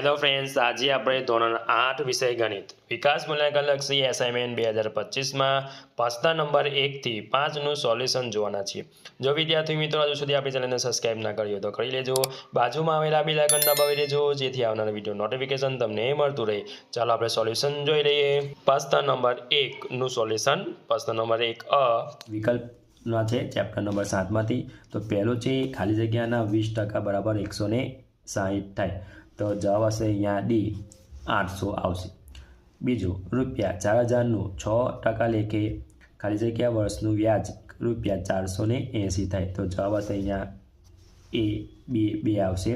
Hello friends, આજે આપણે ધોરણ 8 વિષય ગણિત વિકાસ મૂલ્યાંકનલક્ષી એસાઇનમેન્ટ 2025માં પ્રશ્ન નંબર 1 થી 5નું સોલ્યુશન જોવાના છીએ। જો વિદ્યાર્થી મિત્રો હજુ સુધી આપણી ચેનલને સબસ્ક્રાઇબ ના કરી હોય તો કરી લેજો, બાજુમાં આવેલા બેલ આઇકન દબાવી દેજો જેથી આવનારા વિડીયો નોટિફિકેશન તમને મળતું રહે। ચાલો આપણે સોલ્યુશન જોઈ લઈએ। પ્રશ્ન નંબર 1 નું સોલ્યુશન। પ્રશ્ન નંબર 1 અ વિકલ્પના છે ચેપ્ટર નંબર 7 માંથી। તો પહેલું છે ખાલી જગ્યાના 20% બરાબર 160 થાય, તો જવાબ હશે અહીંયા ડી 800 આવશે। બીજું ₹4000નું 6% લેખે ખાલી જગ્યા વર્ષનું વ્યાજ ₹480 થાય, તો જવાબ હશે અહીંયા એ બે આવશે।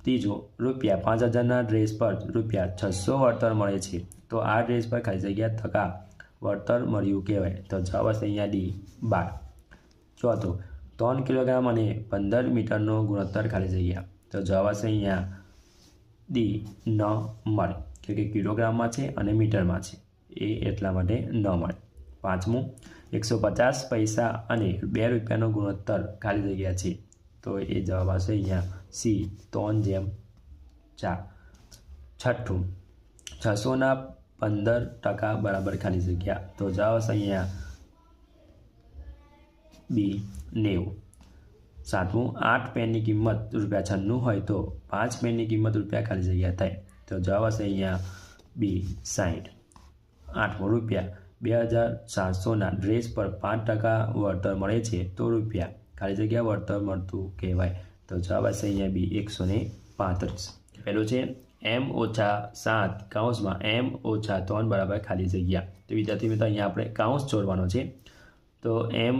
ત્રીજું ₹5000ના ડ્રેસ પર ₹600 વળતર મળે છે, તો આ ડ્રેસ પર ખાલી જગ્યા ટકા વળતર મળ્યું કહેવાય, તો જવાબ હશે અહીંયા ડી 12। ચોથું 3 કિલોગ્રામ અને 15 મીટરનો ગુણોત્તર ખાલી જગ્યા, તો જવાબ હશે અહીંયા ડી ન મળે, કે કિલોગ્રામમાં છે અને મીટરમાં છે એટલા માટે ન મળે। પાંચમું 150 પૈસા અને ₹2નો ગુણોત્તર ખાલી જગ્યા છે, તો એ જવાબ આવશે અહીંયા સી 3:4। છઠ્ઠું 600ના 15% બરાબર ખાલી જગ્યા, તો જવાબ આવશે અહીંયા બી 90। સાતમું 8 પેનની કિંમત ₹96 હોય તો 5 પેનની કિંમત ખાલી જગ્યા થાય, તો જવાબ હશે અહીંયા બી 60। આઠમું ₹2700ના ડ્રેસ પર 5% વળતર મળે છે, તો ખાલી જગ્યા વળતર મળતું કહેવાય, તો જવાબ હશે અહીંયા બી 135। પહેલું છે m-7 કૌંસમાં m-3 બરાબર ખાલી જગ્યા। તો વિદ્યાર્થી મિત્રો અહીંયા આપણે કૌંસ જોડવાનો છે, તો m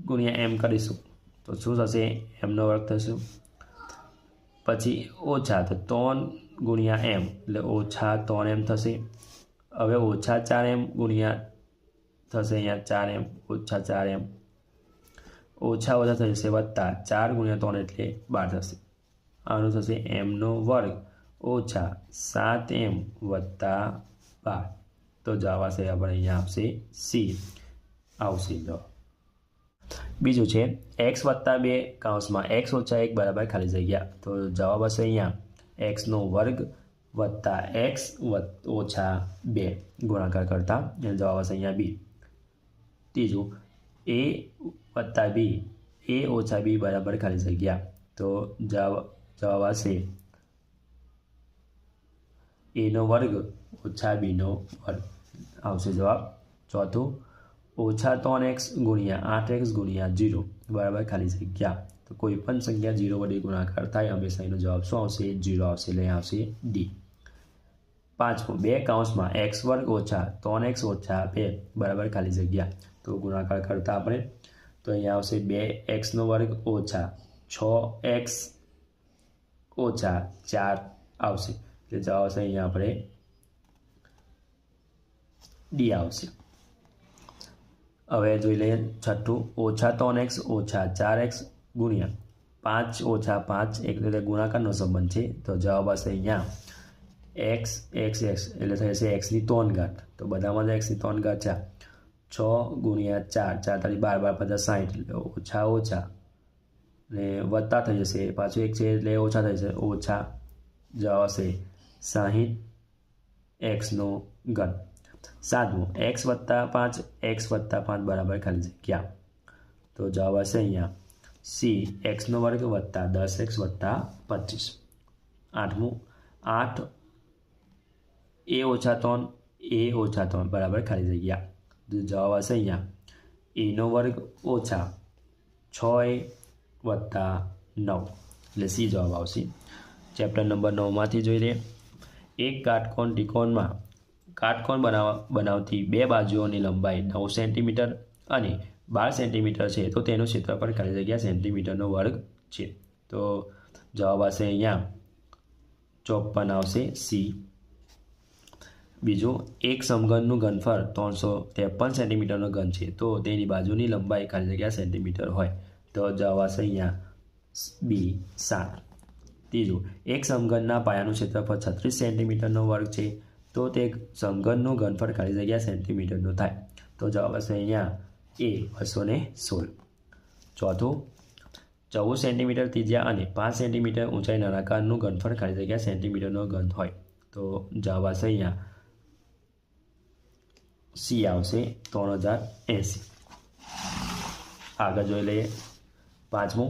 ગુણ્યા m કરીશું તો શું થશે, mનો વર્ગ થશે। પછી ઓછા તો 3 ગુણ્યા m એટલે ઓછા 3m થશે। હવે ઓછા 4m ગુણ્યા થશે અહીંયા 4m ઓછા 4m, ઓછા ઓછા થઈ જશે વત્તા 4 ગુણ્યા 3 એટલે 12 થશે। આનું થશે mનો વર્ગ ઓછા 7m વત્તા 12, તો જવાબ આવશે આપણે અહીંયા આવશે સી આવશે જવાબ। બીજું છે x+2 કૌંસમાં x-1 બરાબર ખાલી જગ્યા, તો જવાબ હશે અહીંયા x નો વર્ગ વત્તા x ઓછા 2 ગુણાકાર કરતા જવાબ હશે અહીંયા બી। ત્રીજું a+b a-b બરાબર ખાલી જગ્યા, તો જવાબ હશે a નો વર્ગ ઓછા b નો વર્ગ આવશે જવાબ। ચોથું ઓછા 3x ગુણ્યા 8x ગુણ્યા 0 બરાબર ખાલી જગ્યા, તો કોઈ પણ સંખ્યા 0 વડે ગુણાકાર થાય હંમેશા એનો જવાબ શું આવશે, 0 આવશે, એટલે આવશે ડી। પાંચમું 2 કૌંસમાં x² ઓછા 3x ઓછા 2 બરાબર ખાલી જગ્યા, તો ગુણાકાર કરતા આપણે તો અહીંયા આવશે 2x નો વર્ગ ઓછા 6x ઓછા 4 આવશે, એટલે જવાબ આવશે અહીંયા આપણે ડી આવશે। હવે જોઈ લઈએ છઠ્ઠું ઓછા 3x ઓછા 4x ગુણ્યા 5 ઓછા 5 એટલે ગુણાકારનો સંબંધ છે, તો જવાબ હશે અહીંયા x એટલે થશે x ની 3 ઘાત, તો બધામાં x ની 3 ઘાત છે 6 ગુણ્યા 4 4 × 12 = 60, એટલે ઓછા ઓછા ને વત્તા થઈ જશે, પાછું એક છે એટલે ઓછા થઈ જશે, ઓછા જવાબ હશે 60x નો ઘન। સાતમું x+5 બરાબર ખાલી જગ્યા, તો જવાબ હશે અહીંયા સી x નો વર્ગ વત્તા 10x વત્તા 25। આઠમું 8 a-3 બરાબર ખાલી જગ્યા, તો જવાબ હશે અહીંયા a નો વર્ગ ઓછા 6a વત્તા 9, એટલે સી જવાબ આવશે। ચેપ્ટર નંબર 9 માંથી જોઈ લઈએ। એક કાટકોણ ત્રિકોણમાં કાટકોણ બનાવતી બે બાજુઓની લંબાઈ 9 સેન્ટીમીટર અને 12 સેન્ટીમીટર છે, તો તેનું ક્ષેત્રફળ ખાલી જગ્યા સેન્ટીમીટરનો વર્ગ છે, તો જવાબ આવશે અહીંયા 54 આવશે સી। બીજું એક સમઘનનું ઘનફળ 353 સેન્ટીમીટરનો ઘન છે, તો તેની બાજુની લંબાઈ ખાલી જગ્યા સેન્ટીમીટર હોય, તો જવાબ આવશે અહીંયા બી 7। ત્રીજું એક સમઘનના પાયાનું ક્ષેત્રફળ 36 સેન્ટીમીટરનો વર્ગ છે, તો તે સમઘનનું ઘનફળ ખાલી જગ્યા સેન્ટીમીટરનું થાય, તો જવાબ હશે અહીંયા એ 216। ચોથું 14 સેન્ટીમીટર ત્રિજ્યા અને 5 સેન્ટીમીટર ઊંચાઈ નળાકારનું ઘનફળ ખાલી જગ્યા સેન્ટીમીટરનો ઘન હોય તો જવાબ આવશે અહીંયા સી આવશે 3080. આગળ જોઈ લઈએ પાંચમું.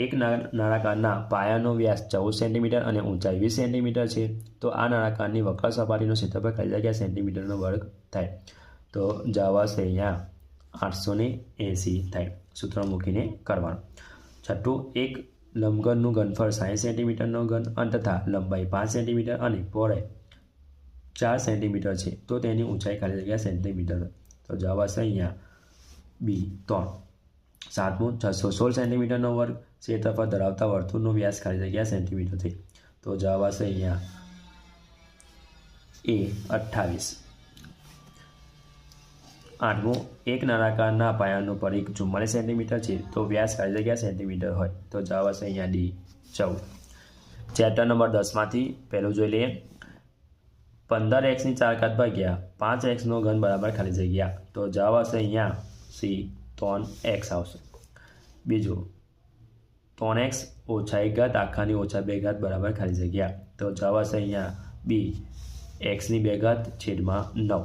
એક નળાકારના પાયાનો વ્યાસ 14 સેન્ટીમીટર અને ઊંચાઈ 20 સેન્ટીમીટર છે તો આ નળાકારની વક્ર સપાટીનો ક્ષેત્રફળ ખાલી જગ્યા સેન્ટીમીટરનો વર્ગ થાય તો જવાબ આવશે અહીંયા 880 થાય. સૂત્ર મૂકીને કરવાનું. છઠ્ઠું. એક લંબઘનનું ઘનફળ 60 સેન્ટીમીટરનો ઘન તથા લંબાઈ 5 સેન્ટીમીટર અને પહોળાઈ 4 સેન્ટીમીટર છે તો તેની ઊંચાઈ ખાલી જગ્યા સેન્ટીમીટર તો જવાબ આવશે અહીંયા બી 3. સાતમું. 616 સેન્ટીમીટરનો વર્ગ ક્ષેત્રફળ ધરાવતા વર્તુળનો વ્યાસ ખાલી જગ્યા સેન્ટીમીટર છે તો જવાબ આવશે અહીંયા એ 28. આઠમું. એક નળાકારના પાયાનું પરિઘ 44 સેન્ટીમીટર છે તો વ્યાસ ખાલી જગ્યા સેન્ટીમીટર હોય તો જવાબ આવશે અહીંયા ડી 14. ચેપ્ટર નંબર 10માંથી પહેલું જોઈ લઈએ. 15x² ભાગ્યા 5x નો ઘન બરાબર ખાલી જગ્યા તો જવાબ આવશે અહીંયા સી 3x આવશે. બીજું 3x ઓછા 1 ઘાત આખાની ઓછા 2 ઘાત બરાબર ખાલી જગ્યા તો જવાબ આવશે અહીંયા બી x² છેદમાં 9.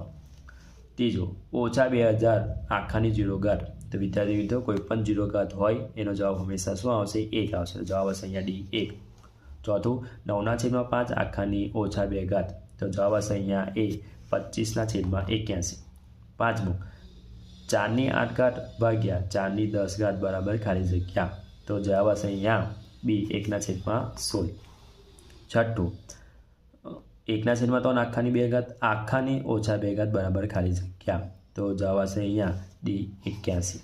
ત્રીજું ઓછા 2000 આખાની 0 ઘાત તો વિદ્યાર્થી મિત્રો કોઈ પણ 0 ઘાત હોય એનો જવાબ હંમેશા શું આવશે 1 આવશે તો જવાબ આવશે અહીંયા ડી 1. ચોથું 9/5 આખાની ઓછા 2 ઘાત તો જવાબ આવશે અહીંયા એ 25/81. પાંચમું 4/8 ઘાત ભાગ્યા 4/10 ઘાત બરાબર ખાલી જગ્યા તો જવાબ આવશે અહીંયા બી 1/16. છઠ્ઠું 1/3 આખાની 2 ઘાત આખાની ઓછા 2 ઘાત બરાબર ખાલી જગ્યા તો જવાબ આવશે અહીંયા ડી 81.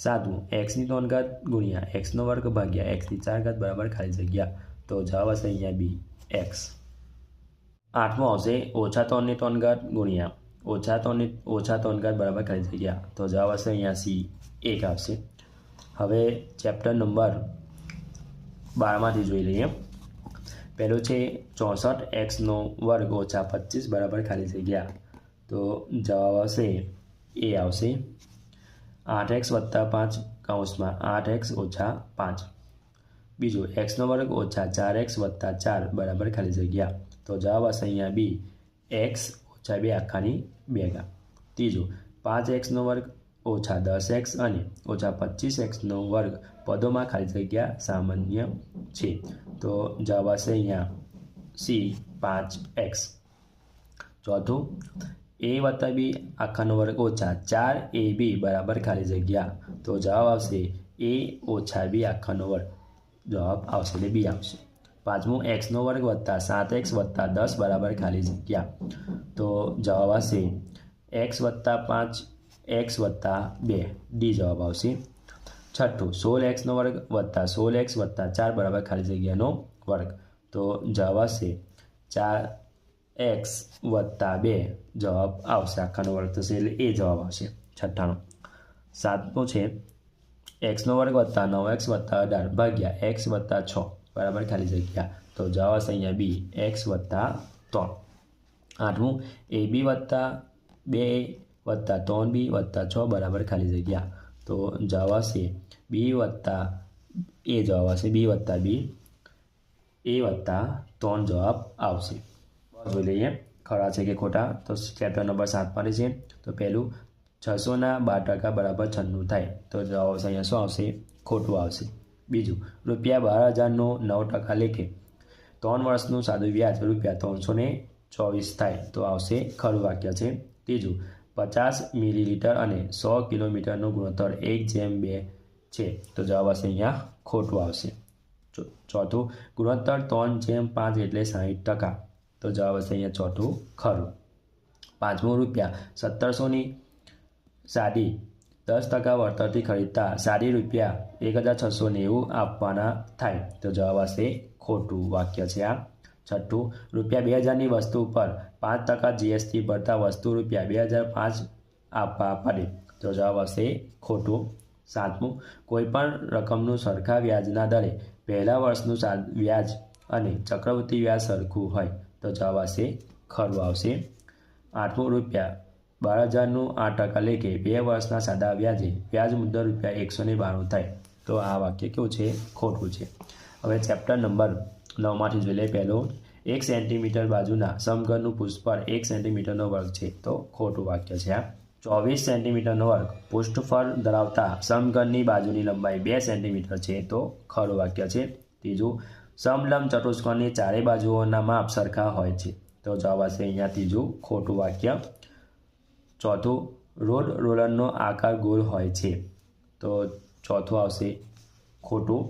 સાતમું x3 ઘાત ગુણ્યા x² ભાગ્યા x4 ઘાત બરાબર ખાલી જગ્યા તો જવાબ આવશે અહીંયા બી x. આઠમું આવશે ઓછા 3 ઘાત ગુણ્યા ઓછા 3 ઘાત બરાબર ખાલી જગ્યા તો જવાબ આવશે અહીંયા સી 1 આવશે. હવે ચેપ્ટર નંબર 12માંથી જોઈ લઈએ. પહેલું છે 64x² ઓછા 25 બરાબર ખાલી જગ્યા તો જવાબ આવશે એ આવશે 8x + 5 કૌંસમાં 8x ઓછા 5. બીજું x² ઓછા 4x + 4 બરાબર ખાલી જગ્યા તો જવાબ આવશે અહીંયા બી x ઓછા 2 આખાની 2 ઘાત. ત્રીજું 5x² ઓછા 10x અને ઓછા 25x² પદોમાં ખાલી જગ્યા સામાન્ય છે તો જવાબ આવશે અહીંયા સી 5x. ચોથું a + b આખાનો વર્ગ ઓછા 4ab બરાબર ખાલી જગ્યા તો જવાબ આવશે a ઓછા b આખાનો વર્ગ જવાબ આવશે એટલે બી આવશે. પાંચમું x² વત્તા 7x વત્તા 10 બરાબર ખાલી જગ્યા તો જવાબ આવશે x વત્તા 5 x વત્તા 2 ડી જવાબ આવશે. છઠ્ઠું 16x² વત્તા 16x વત્તા 4 બરાબર ખાલી જગ્યાનો વર્ગ તો જવાબ આવશે 4x વત્તા 2 જવાબ આવશે આખાનો વર્ગ થશે એટલે એ જવાબ આવશે. છઠ્ઠાનું. સાતમું છે x² વત્તા 9x વત્તા 18 ભાગ્યા x વત્તા 6 બરાબર ખાલી જગ્યા તો જવાબ આવશે અહીંયા બી x વત્તા 3. આઠમું ab વત્તા 2a વત્તા 3b વત્તા 6 બરાબર ખાલી જગ્યા તો જવાબ આવશે બી વત્તા એ જવાબ આવશે બી વત્તા બી એ વત્તા 3 જવાબ આવશે. જોઈ લઈએ ખરા છે કે ખોટા તો ચેપ્ટર નંબર 7 છે તો પહેલું 600/12% બરાબર 96 થાય તો જવાબ આવશે અહીંયા શું આવશે ખોટું આવશે. બીજું ₹12,000નો 9% લેખે 3 વર્ષનું સાદું વ્યાજ ₹324 થાય તો આવશે ખરું વાક્ય છે. ત્રીજું 50 મિલીલીટર અને 100 કિલોમીટરનો ગુણોત્તર 1:2 છે તો જવાબ આવશે અહીંયા ખોટું આવશે. ચોથું ગુણોત્તર 3:5 એટલે 60% તો જવાબ આવશે અહીંયા ચોથું ખરું. પાંચમું ₹1700ની સાડી 10% વળતરથી ખરીદતા સાડી ₹1690 આપવાના થાય તો જવાબ આવશે ખોટું વાક્ય છે આ. છઠ્ઠું ₹2000ની વસ્તુ પર 5% GST ભરતા વસ્તુ ₹2005 આપવા પડે તો જવાબ આવશે ખોટું. સાતમું કોઈપણ રકમનું સરખા વ્યાજના દરે પહેલા વર્ષનું વ્યાજ અને ચક્રવૃત્તિ વ્યાજ સરખું હોય તો જવાબ આવશે ખરું આવશે. આઠમું ₹12,000નું 8% લેખે 2 વર્ષના સાદા વ્યાજે વ્યાજ મુદ્દલ ₹192 થાય તો આ વાક્ય કેવું છે? ખોટું છે. હવે ચેપ્ટર નંબર 9માંથી જોઈ લઈએ. પહેલું, 1 સેન્ટીમીટર બાજુના સમઘનનું પૃષ્ઠફળ 1 સેન્ટીમીટરનો વર્ગ છે. તો ખોટું વાક્ય છે આ. 24 સેન્ટીમીટરનો વર્ગ પૃષ્ઠફળ ધરાવતા સમઘનની બાજુની લંબાઈ 2 સેન્ટીમીટર છે. તો ખરું વાક્ય છે. ત્રીજું, સમલંબ ચતુષ્કોણની ચારેય બાજુઓના માપ સરખા હોય છે. તો જવાબ આવશે અહીંયા ત્રીજું ખોટું વાક્ય. ચોથું, રોડ રોલરનો આકાર ગોળ હોય છે. તો ચોથું આવશે ખોટું.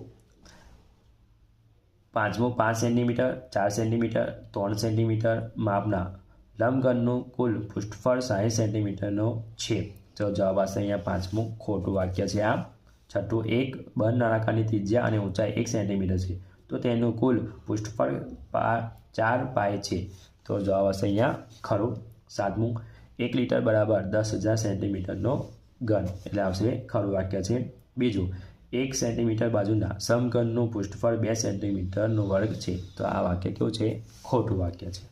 પાંચમું, 5 સેન્ટીમીટર, 4 સેન્ટીમીટર, 3 સેન્ટીમીટર માપના લંબઘનનું કુલ પૃષ્ઠફળ 60 સેન્ટીમીટરનો છે. તો જવાબ આવશે અહીંયા પાંચમું ખોટું વાક્ય છે આ. છઠ્ઠું, એક બંધ નળાકારની ત્રિજ્યા અને ઊંચાઈ 1 સેન્ટીમીટર છે. તો તેનું કુલ પૃષ્ઠફળ 4 પાય છે. તો જવાબ આવશે અહીંયા ખરું. સાતમું, 1 લીટર બરાબર 10,000 સેન્ટીમીટરનો ઘન, એટલે આવશે ખરું વાક્ય છે. બીજું, 1 સેન્ટીમીટર બાજુના સમઘનનું પૃષ્ઠફળ 2 સેન્ટીમીટરનો વર્ગ છે. તો આ વાક્ય કેવું છે? ખોટું વાક્ય છે.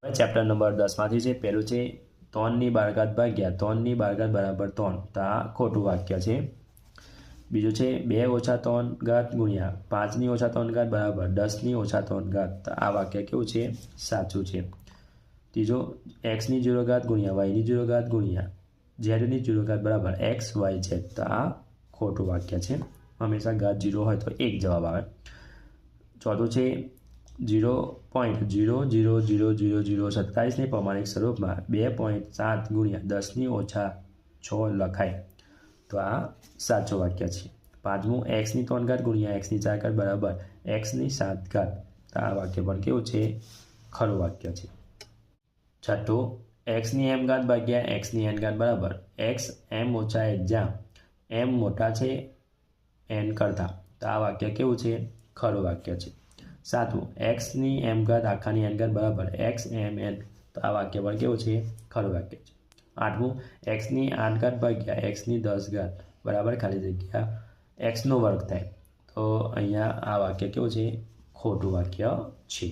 હવે ચેપ્ટર નંબર 10માંથી છે. પહેલું છે 3ની બારઘાત ભાગ્યા 3ની બારઘાત બરાબર 3. તો આ ખોટું વાક્ય છે. બીજું છે 2 ઓછા 3 ઘાત ગુણ્યા 5ની ઓછા 3 ઘાત બરાબર 10ની ઓછા 3 ઘાત. તો આ વાક્ય કેવું છે? સાચું છે. ત્રીજો, xની 0 ઘાત ગુણ્યા yની 0 ઘાત ગુણ્યા zની 0 ઘાત બરાબર x y z. તો આ ખોટું વાક્ય છે. હંમેશા ઘાત 0 હોય તો એક જવાબ આવે. ચોથું છે 0.000027ને પ્રમાણિક સ્વરૂપમાં 2.7 ગુણ્યા 10ની ઓછા 6 લખાય. તો આ સાચું વાક્ય છે. પાંચમું, xની 3 ઘાત ગુણ્યા xની 4 ઘાત બરાબર xની 7 ઘાત. તો આ વાક્ય પણ કેવું છે? ખરું વાક્ય છે. છઠ્ઠું, xની m ઘાત ભાગ્યા xની n ઘાત બરાબર x m ઓછા 1 જ્યાં m મોટા છે n કરતાં. તો આ વાક્ય કેવું છે? ખરું વાક્ય છે. સાતમું, xની m ઘાત આખાની n ઘાત બરાબર x m n. તો આ વાક્ય પણ કેવું છે? ખરું વાક્ય છે. આઠમું, xની 8 ઘાત ભાગ્યા xની 10 ઘાત બરાબર ખાલી જગ્યા xનો વર્ગ થાય. તો અહીંયા આ વાક્ય કેવું છે? ખોટું વાક્ય છે.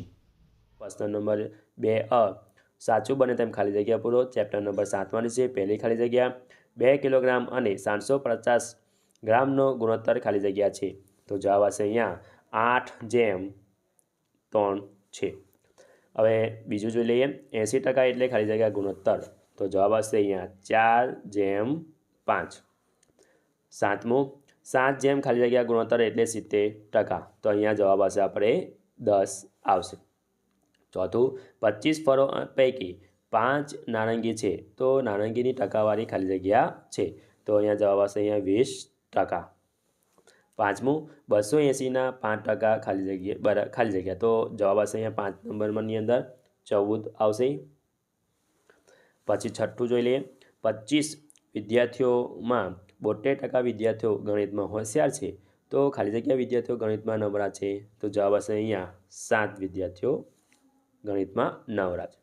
પ્રશ્ન નંબર 2 સાચું બને તેમ ખાલી જગ્યા પૂરો. ચેપ્ટર નંબર 7માંથી છે. પહેલી ખાલી જગ્યા, 2 કિલોગ્રામ અને 750 ગ્રામનો ગુણોત્તર ખાલી જગ્યા છે. તો જવાબ આવશે અહીંયા 8:3 છે. હવે બીજું જોઈ લઈએ. 80% એટલે ખાલી જગ્યા ગુણોત્તર. તો જવાબ આવશે અહીંયા 4:5. સાતમું, 7 ખાલી જગ્યા ગુણોત્તર એટલે 70%. તો અહીંયા જવાબ આવશે આપણે 10 આવશે. ચોથું, 25 ફળો પૈકી 5 નારંગી છે. તો નારંગીની ટકાવારી ખાલી જગ્યા છે. તો અહીંયા જવાબ આવશે અહીંયા 20%. પાંચમું, 280ના 5% ખાલી જગ્યા. તો જવાબ આવશે અહીંયા 5 નંબરની અંદર 14 આવશે. પછી છઠ્ઠું જોઈ લઈએ. 25 વિદ્યાર્થીઓમાં 72% વિદ્યાર્થીઓ ગણિતમાં હોશિયાર છે. તો ખાલી જગ્યા વિદ્યાર્થીઓ ગણિતમાં નબળા છે. તો જવાબ આવશે અહીંયા 7 વિદ્યાર્થીઓ ગણિતમાં નવરા છે.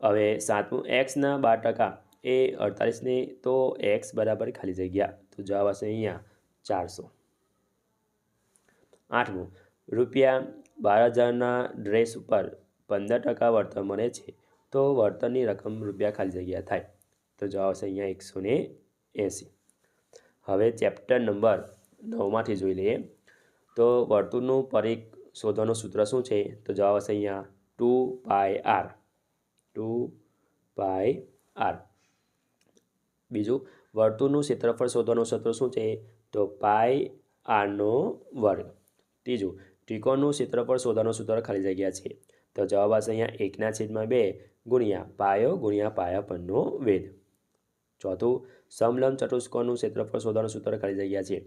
હવે સાતમું, xના 12% એ 48ને. તો x બરાબર ખાલી જગ્યા. તો જવાબ આવશે અહીંયા 400. આઠમું, ₹12,000ના ડ્રેસ ઉપર 15% વળતર મળે છે. તો વળતરની રકમ રૂપિયા ખાલી જગ્યા થાય. તો જવાબ આવશે અહીંયા 180. હવે ચેપ્ટર નંબર 9માંથી જોઈ લઈએ. તો વર્તુળનું પરિઘ શોધવાનું સૂત્ર શું છે? તો જવાબ આવશે અહીંયા 2πr. બીજું, વર્તુળનું ક્ષેત્રફળ શોધવાનું સૂત્ર શું છે? તો πr². ત્રીજું, ત્રિકોણનું ક્ષેત્રફળ શોધવાનું સૂત્ર ખાલી જગ્યા છે. તો જવાબ આવશે અહીંયા 1/2 ગુણ્યા પાયો ગુણ્યા પાયા પરનો વેધ. ચોથું, સમલંબ ચતુષ્કોણનું ક્ષેત્રફળ શોધવાનું સૂત્ર ખાલી જગ્યા છે.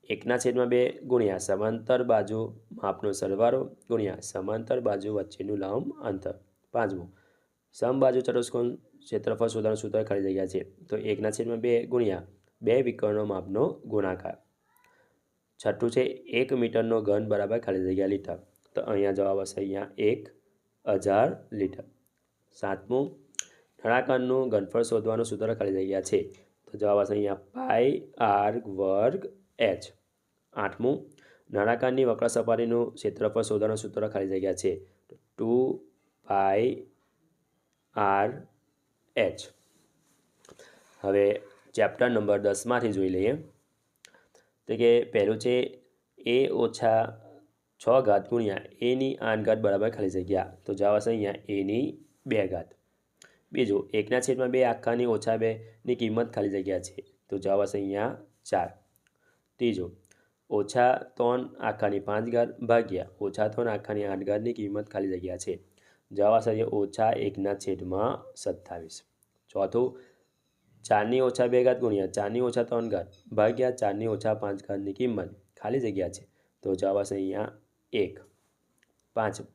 1/2 ગુણ્યા સમાંતર બાજુ માપનો સરવાળો ગુણ્યા સમાંતર બાજુ વચ્ચેનું લંબ અંતર. પાંચમું, સમબાજુ ચતુષ્કોણ ક્ષેત્રફળ શોધવાનું સૂત્ર ખાલી જગ્યા છે. તો 1/2 ગુણ્યા 2 વિકર્ણો માપનો ગુણાકાર. છઠ્ઠું છે 1 મીટરનો ઘન બરાબર ખાલી જગ્યા લીટર. તો અહીંયા જવાબ આવશે અહીંયા 1000 લીટર. સાતમું, નળાકારનું ઘનફળ શોધવાનું સૂત્ર ખાલી જગ્યા છે. તો જવાબ આવશે અહીંયા πr²h. આઠમું, નળાકારની વક્ર સપાટીનું ક્ષેત્રફળ શોધવાનું સૂત્ર ખાલી જગ્યા છે. 2πrh. હવે ચેપ્ટર નંબર 10માંથી જોઈ લઈએ. તો કે પહેલું છે a ઓછા 6 ઘાત ગુણ્યા એની 8 ઘાત બરાબર ખાલી જગ્યા, તો જવાબ આવશે અહીંયા એની 2 ઘાત. બીજું 1/2 આખાની ઓછા 2ની કિંમત ખાલી જગ્યા છે, તો જવાબ આવશે અહીંયા 4. ત્રીજું ઓછા 3 આખાની 5 ઘાત ભાગ્યા ઓછા 3 આખાની 8 ઘાતની કિંમત ખાલી જગ્યા છે, જવાબ આવશે ઓછા 1/27. ચોથું 4ની ઓછા 2 ઘાત ગુણ્યા 4ની ઓછા 3 ઘાત ભાગ્યા 4ની ઓછા 5 ઘાતની કિંમત ખાલી જગ્યા છે, તો જવાબ આવશે અહીંયા 1. પાંચમું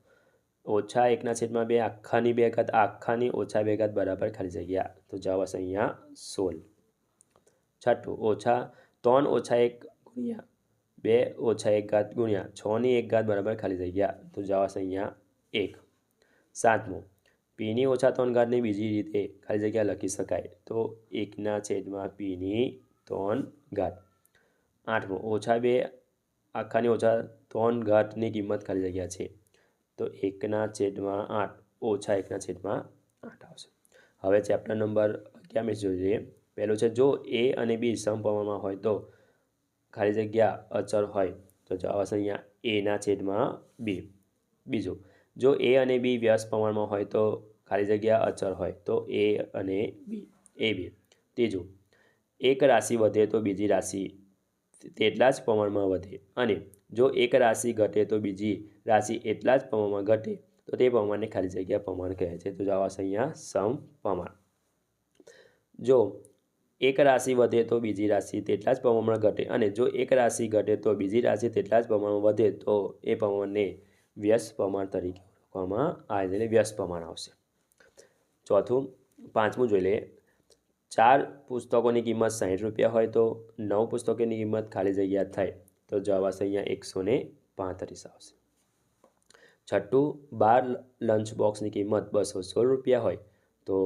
ઓછા 1/2 આખાની 2 ઘાત આખાની ઓછા 2 ઘાત બરાબર ખાલી જગ્યા, તો જવાબ આવશે અહીંયા 16. છઠ્ઠું ઓછા 3 ઓછા 1 ગુણ્યા 2 ઓછા 1 ઘાત ગુણ્યા 6ની 1 ઘાત બરાબર ખાલી જગ્યા, તો જવાબ આવશે અહીંયા 1. સાતમું પીની ઓછા 3 ઘાતની બીજી રીતે ખાલી જગ્યા લખી શકાય, તો 1/2 પીની 3 ઘાત. આઠમું ઓછા 2 આખાની ઓછા 3 ઘાતની કિંમત ખાલી જગ્યા છે, તો 1/8 ઓછા 1/8 આવશે. હવે ચેપ્ટર નંબર 11 જોઈએ. પહેલું છે જો a અને b સમપ્રમાણમાં હોય તો ખાલી જગ્યા અચળ હોય, તો જવાબ આવશે અહીંયા a/b. બીજું જો a અને b વ્યસ્ત પ્રમાણમાં હોય તો ખાલી જગ્યા અચળ હોય, તો a અને b. ત્રીજું એક રાશિ વધે તો બીજી રાશિ તેટલા જ પ્રમાણમાં વધે, અને જો એક રાશિ ઘટે તો બીજી રાશિ એટલા જ પ્રમાણમાં ઘટે, તો તે પ્રમાણને ખાલી જગ્યા પ્રમાણ કહે છે, તો જવાબ આવશે અહીંયા સમપ્રમાણ. જો એક રાશિ વધે તો બીજી રાશિ તેટલા જ પ્રમાણમાં ઘટે, અને જો એક રાશિ ઘટે તો બીજી રાશિ તેટલા જ પ્રમાણમાં વધે, તો એ પ્રમાણને વ્યસ્ત પ્રમાણ તરીકે ઓળખવામાં આવે છે, એટલે વ્યસ્ત પ્રમાણ આવશે. ચોથું પાંચમું જોઈ લઈએ. 4 પુસ્તકોની કિંમત 60 રૂપિયા હોય તો 9 પુસ્તકોની કિંમત ખાલી જગ્યા થાય, તો જવાબ આવશે અહીંયા 135 આવશે. છઠ્ઠું 12 લંચ બોક્સની કિંમત 216 રૂપિયા હોય તો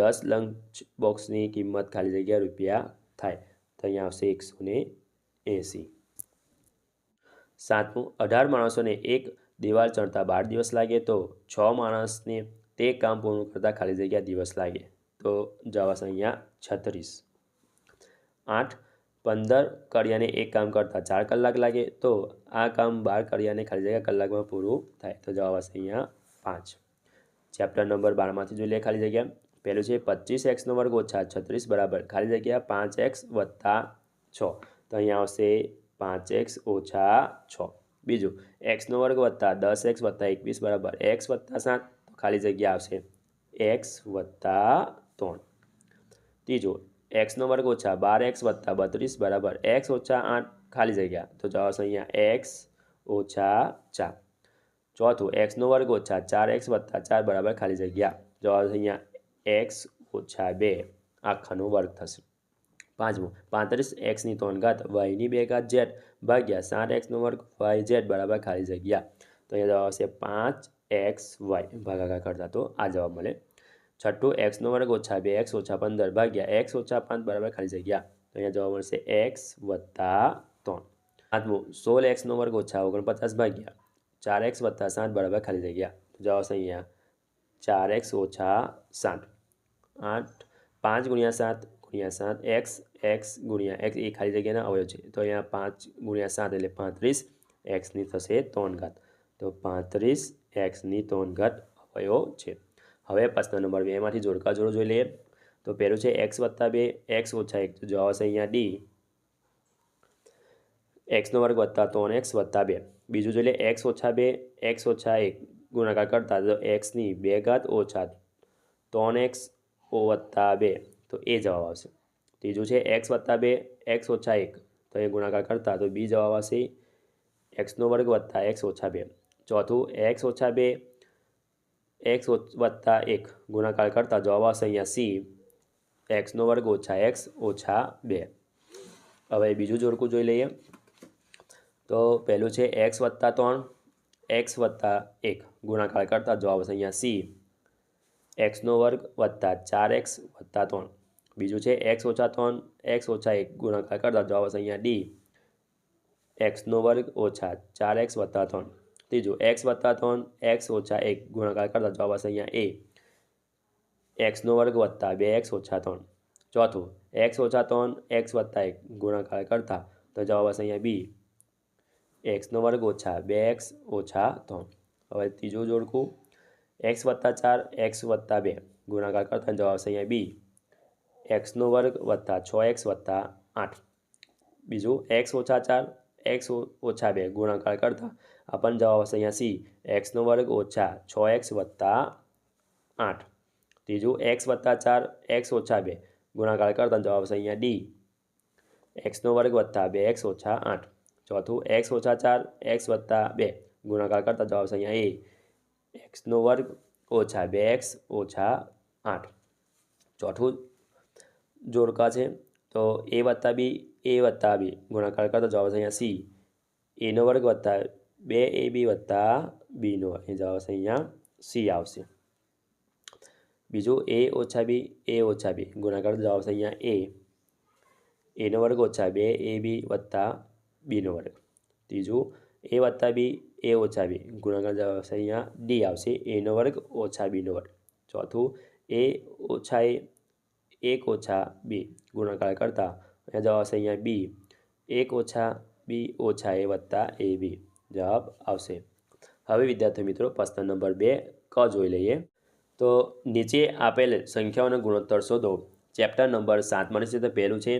10 લંચ બોક્સની કિંમત ખાલી જગ્યા રૂપિયા થાય, તો અહીંયા આવશે 180. સાતમું 18 માણસોને એક દિવાલ ચણતા 12 દિવસ લાગે તો 6 માણસને તે કામ પૂર્ણ કરતાં ખાલી જગ્યા દિવસ લાગે, તો જવાબ આવશે અહીંયા 36. 8 15 કડિયાને એક કામ કરતાં 4 કલાક લાગે તો આ કામ 12 કડિયાને ખાલી જગ્યા કલાકમાં પૂરું થાય, તો જવાબ આવશે અહીંયા 5. ચેપ્ટર નંબર 12માંથી જોઈ લઈએ ખાલી જગ્યા. પહેલું છે 25x² ઓછા 36 બરાબર ખાલી જગ્યા 5x વત્તા 6, તો અહીંયા આવશે 5x ઓછા 6. બીજું x² વત્તા 10x વત્તા 21 બરાબર x વત્તા 7, તો ખાલી જગ્યા આવશે x વત્તા 3. ત્રીજું x² ઓછા 12x વત્તા 32 બરાબર x ઓછા 8 ખાલી જગ્યા, તો જવાબ આવશે અહીંયા x ઓછા 4. ચોથું x² ઓછા 4x વત્તા 4 બરાબર ખાલી જગ્યા, જવાબ આવશે અહીંયા x ઓછા 2 આખાનો વર્ગ થશે. પાંચમું 35x ની 3 ઘાત y ની 2 ઘાત z ભાગ્યા 7x² yz બરાબર ખાલી જગ્યા, તો અહીંયા જવાબ આવશે 5xy ભાગાકાર કરતા, તો આ જવાબ મળે. છઠ્ઠું x² ઓછા 2x ઓછા 15 ભાગ્યા x ઓછા 5 બરાબર ખાલી જગ્યા, તો અહીંયા જવાબ મળશે x વત્તા 3. સાતમું 16x² ઓછા 49 ભાગ્યા 4x વત્તા 7 બરાબર ખાલી જગ્યા, તો જવાબ આવશે અહીંયા 4x ઓછા 7. 8 5 ગુણ્યા 7 ગુણ્યા 7 x ગુણ્યા x એ ખાલી જગ્યાના અવયવ છે, તો અહીંયા 5 ગુણ્યા 7 એટલે 35x ની થશે 3 ઘાત, તો 35x ની 3 ઘાત અવયવ છે. હવે પ્રશ્ન નંબર 2માંથી જોડકા જોડો જોઈ લઈએ. તો પહેલું છે x વત્તા 2 x ઓછા 1, તો જવાબ આવશે અહીંયા d. x² વત્તા 3x વત્તા 2. બીજું જોઈ લે x ઓછા 2 x ઓછા 1 ગુણાકાર કરતા, તો x ની 2 ઘાત ઓછા 3x વત્તા 2, તો એ જવાબ આવશે. ત્રીજું છે x વત્તા 2 x ઓછા 1, તો એ ગુણાકાર કરતા, તો બી જવાબ આવશે x² વત્તા x ઓછા 2. ચોથું x ઓછા 2 x વત્તા 1 ગુણાકાર કરતા જવાબ આવશે અહીંયા c x² ઓછા x ઓછા 2. હવે બીજું જોડકું જોઈ લઈએ. તો પહેલું છે x વત્તા 3 x વત્તા 1 ગુણાકાર કરતા જવાબ આવશે અહીંયા c x² વત્તા 4x વત્તા 3. બીજું છે x ઓછા 3 x ઓછા 1 ગુણાકાર કરતા જવાબ આવશે અહીંયા d x² ઓછા 4x વત્તા 3. ત્રીજું x વત્તા 3 x ઓછા 1 ગુણાકાર કરતા જવાબ આવશે અહીંયા a x² વત્તા 2x ઓછા 3. ચોથું x ઓછા 3 x વત્તા 1 ગુણાકાર કરતા, તો જવાબ આવશે અહીંયા બી એક્સનો વર્ગ ઓછા 2x ઓછા 3. હવે ત્રીજું જોડકું x વત્તા 4 x વત્તા 2 ગુણાકાર કરતા જવાબ આવશે અહીંયા બી એક્સનો વર્ગ વત્તા 6x વત્તા 8. બીજું x ઓછા 4 x ઓછા 2 ગુણાકાર કરતા આપણને જવાબ આવશે અહીંયા સી એક્સનો વર્ગ ઓછા 6x વત્તા 8. ત્રીજું x વત્તા 4 x ઓછા 2 ગુણાકાર કરતા જવાબ આવશે અહીંયા ડી એક્સનો વર્ગ વત્તા 2x ઓછા 8. ચોથું x ઓછા 4 x વત્તા 2 ગુણાકાર કરતા જવાબ આવશે અહીંયા એ એક્સનો વર્ગ ઓછા 2x ઓછા 8. ચોથું જોડકા છે તો a વત્તા બી ગુણાકાર કરતા જવાબ આવશે અહીંયા સી એનો વર્ગ વત્તા 2ab વત્તા બીનો એ જવાબ આવશે અહીંયા સી આવશે. બીજું a ઓછા બી ગુણાકાર કરતા જવાબ આવશે અહીંયા એનો વર્ગ ઓછા 2ab વત્તા બીનો વર્ગ. ત્રીજું a વત્તા બી ગુણાકાર જવાબ આવશે અહીંયા ડી આવશે એનો વર્ગ ઓછા બીનો વર્ગ. ચોથું a ઓછા 1 ઓછા બી ગુણાકાર કરતા અહીંયા જવાબ આવશે અહીંયા બી 1 ઓછા બી ઓછા a વત્તા એ બી જવાબ આવશે. હવે વિદ્યાર્થી મિત્રો પ્રશ્ન નંબર 2 ક જોઈ લઈએ. તો નીચે આપેલ સંખ્યાઓનો ગુણોત્તર શોધો. ચેપ્ટર નંબર 7 છે. તો પહેલું છે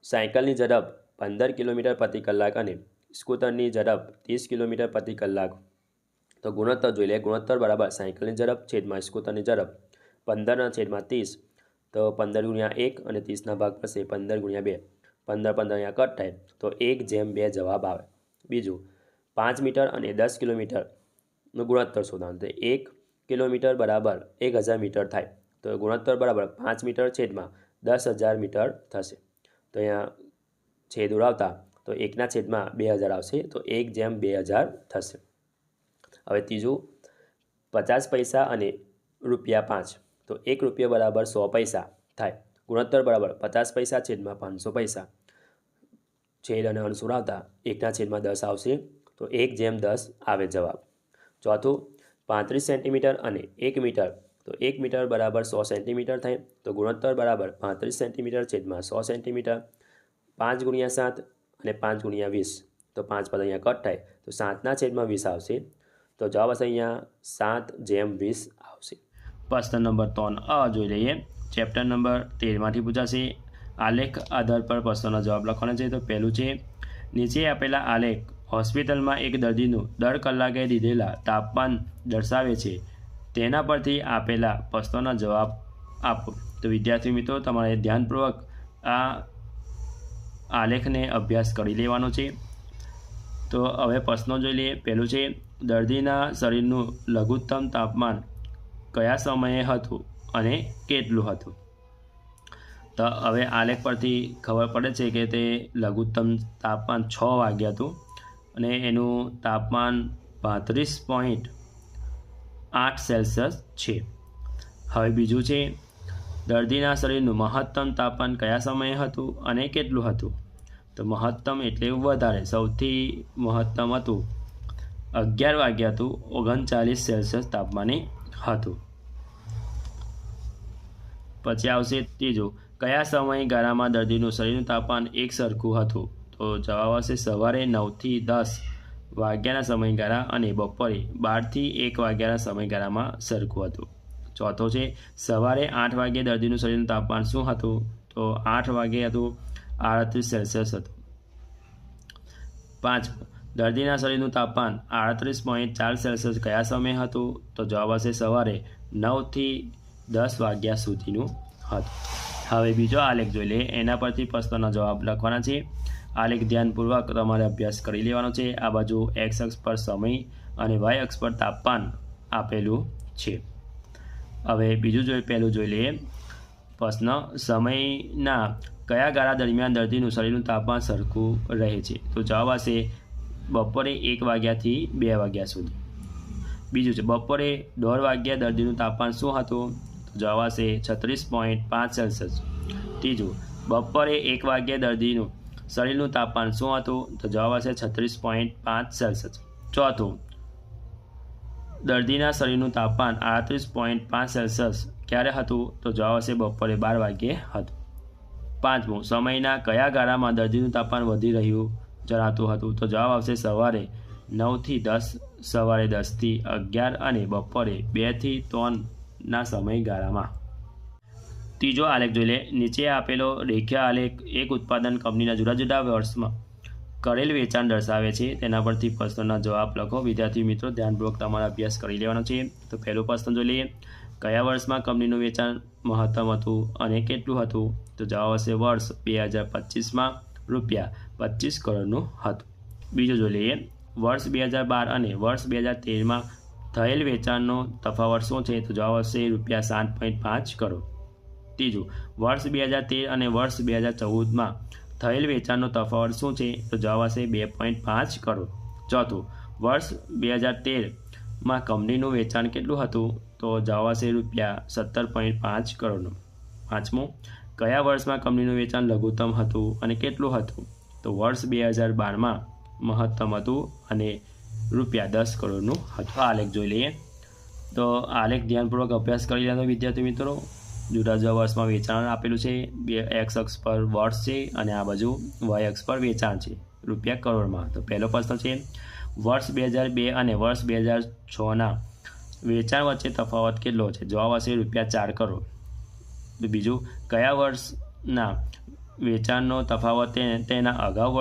સાયકલની ઝડપ 15 કિલોમીટર પ્રતિ કલાક અને સ્કૂટરની ઝડપ 30 કિલોમીટર પ્રતિ કલાક. તો ગુણોત્તર જોઈ લઈએ. ગુણોત્તર બરાબર સાયકલની ઝડપ છેદમાં સ્કૂટરની ઝડપ 15/30. તો 15 ગુણ્યા 1 અને 30ના ભાગ પડશે 15 ગુણ્યા 2 15 અહીંયા કટ થાય તો 1/2 જવાબ આવે. બીજું 5 મીટર અને 10 કિલોમીટરનો ગુણોત્તર શોધવાનો. તો 1 કિલોમીટર બરાબર 1000 મીટર થાય. તો ગુણોત્તર બરાબર 5 મીટર છેદમાં 10,000 મીટર થશે. તો અહીંયા છેદ ઉડાવતા તો 1/2000 આવશે. તો 1/2000 થશે. હવે ત્રીજું 50 પૈસા અને ₹5. તો 1 રૂપિયા બરાબર 100 પૈસા થાય. ગુણોત્તર બરાબર 50 પૈસા છેદમાં 500 પૈસા. છેદ અને અંશ ઉડાવતા 1/10 આવશે. તો 1/10 આવે જવાબ. ચોથું 35 સેન્ટીમીટર અને 1 મીટર. તો 1 મીટર બરાબર 100 સેન્ટીમીટર થાય. તો ગુણોત્તર બરાબર 35 સેન્ટીમીટર છેદમાં 100 સેન્ટીમીટર. 5 ગુણ્યા 7 અને 5 ગુણ્યા 20. તો 5 પદ અહીંયા કટ થાય તો 7/20 આવશે. તો જવાબ હશે અહીંયા 7/20 આવશે. પ્રશ્ન નંબર 3 જોઈ લઈએ. ચેપ્ટર નંબર 13માંથી પૂછાશે. આલેખ આધાર પર પ્રશ્નોના જવાબ લખવાના છે. તો પહેલું છે નીચે આપેલા આલેખ હોસ્પિટલમાં એક દર્દીનું દર કલાકે દીધેલા તાપમાન દર્શાવે છે. તેના પરથી આપેલા પ્રશ્નોના જવાબ આપો. તો વિદ્યાર્થી મિત્રો તમારે ધ્યાનપૂર્વક આ આલેખને અભ્યાસ કરી લેવાનો છે. તો હવે પ્રશ્નો જોઈ લઈએ. પહેલું છે દર્દીના શરીરનું લઘુત્તમ તાપમાન કયા સમયે હતું અને કેટલું હતું. તો હવે આલેખ પરથી ખબર પડે છે કે તે લઘુત્તમ તાપમાન 6 વાગ્યા હતું અને એનું તાપમાન 32.8 સેલ્સિયસ છે. હવે બીજું છે દર્દીના શરીરનું મહત્તમ તાપમાન કયા સમયે હતું અને કેટલું હતું. તો મહત્તમ એટલે વધારે, સૌથી મહત્તમ હતું 11 વાગ્યા હતું 39 સેલ્સિયસ તાપમાને હતું. પછી આવશે ત્રીજું કયા સમયગાળામાં દર્દીનું શરીરનું તાપમાન એક સરખું હતું. તો જવાબ આવશે સવારે 9 થી 10 વાગ્યાના સમયગાળા અને બપોરે 12 થી 1 વાગ્યાના સમયગાળામાં સરખું હતું. ચોથો છે સવારે 8 વાગ્યે દર્દીનું શરીરનું તાપમાન શું હતું. તો 8 વાગ્યે હતું 38 સેલ્સિયસ હતું. 5 દર્દીના શરીરનું તાપમાન 38.4 સેલ્સિયસ કયા સમયે હતું. તો જવાબ આવશે સવારે 9 થી 10 વાગ્યા સુધીનું હતું. હવે બીજો આલેખ જોઈ લઈએ. એના પરથી પ્રશ્નના જવાબ લખવાના છે. આલેખ ધ્યાનપૂર્વક તમારે અભ્યાસ કરી લેવાનો છે. આ બાજુ x અક્ષ પર સમય અને y અક્ષ પર તાપમાન આપેલું છે. હવે પહેલું જોઈ લઈએ. પ્રશ્ન સમયના કયા ગાળા દરમિયાન દર્દીનું શરીરનું તાપમાન સરખું રહે છે. તો જવાબ આવશે બપોરે 1 વાગ્યાથી 2 વાગ્યા સુધી. બીજું છે બપોરે 1:30 વાગ્યા દર્દીનું તાપમાન શું હતું. તો જવાબ આવશે 36.5 સેલ્સિયસ. ત્રીજું બપોરે 1 વાગ્યે દર્દીનું શરીરનું તાપમાન શું હતું. તો જવાબ આવશે 36.5 સેલ્સિયસ. ચોથું દર્દીના શરીરનું તાપમાન 38.5 સેલ્સિયસ ક્યારે હતું. તો જવાબ આવશે બપોરે 12 વાગ્યે હતું. પાંચમું, સમયના કયા ગાળામાં દર્દીનું તાપમાન વધી રહ્યું જણાતું હતું? તો જવાબ આવશે સવારે 9 થી 10, સવારે 10 થી 11 અને બપોરે 2 થી 3ના સમયગાળામાં. ત્રીજો આલેખ જોઈ લે. નીચે આપેલો રેખીય આલેખ એક ઉત્પાદન કંપનીના જુદા જુદા વર્ષમાં કરેલ વેચાણ દર્શાવે છે. તેના પરથી પ્રશ્નોના જવાબ લખો. વિદ્યાર્થી મિત્રો ધ્યાનપૂર્વક તમારે અભ્યાસ કરી લેવાનો છે. તો પહેલો પ્રશ્ન જોઈ લઈએ. કયા વર્ષમાં કંપનીનું વેચાણ મહત્તમ હતું અને કેટલું હતું? તો જવાબ હશે વર્ષ 2025માં રૂપિયા 25 કરોડનું હતું. બીજો જોઈ લઈએ. વર્ષ 2012 અને વર્ષ 2013માં થયેલ વેચાણનો તફાવત શું છે? તો જવાબ હશે રૂપિયા 7.5 કરોડ. ત્રીજું, વર્ષ 2013 અને વર્ષ 2014માં થયેલ વેચાણનો તફાવત શું છે? તો જવાબ હશે 2.5 કરોડ. ચોથું, વર્ષ 2013માં કંપનીનું વેચાણ કેટલું હતું? તો જવાબ હશે રૂપિયા 17.5 કરોડનું. પાંચમું, કયા વર્ષમાં કંપનીનું વેચાણ લઘુત્તમ હતું અને કેટલું હતું? તો વર્ષ 2012માં મહત્તમ હતું અને રૂપિયા 10 કરોડનું હતું. આલેખ જોઈ લઈએ. તો આલેખ ધ્યાનપૂર્વક અભ્યાસ કરી લેવાનો વિદ્યાર્થી મિત્રો. જુદા જુદા વર્ષમાં વેચાણ આપેલું છે. એક્સ અક્ષ પર વર્ષ છે અને આ બાજુ વાય અક્ષ પર વેચાણ છે રૂપિયા કરોડમાં. તો પહેલો પ્રશ્ન છે, વર્ષ 2002 અને વર્ષ 2006ના વેચાણ વચ્ચે તફાવત કેટલો છે? જવાબ હશે રૂપિયા 4 કરોડ. બીજું, કયા વર્ષના વેચાણનો તફાવત તેના અગાઉ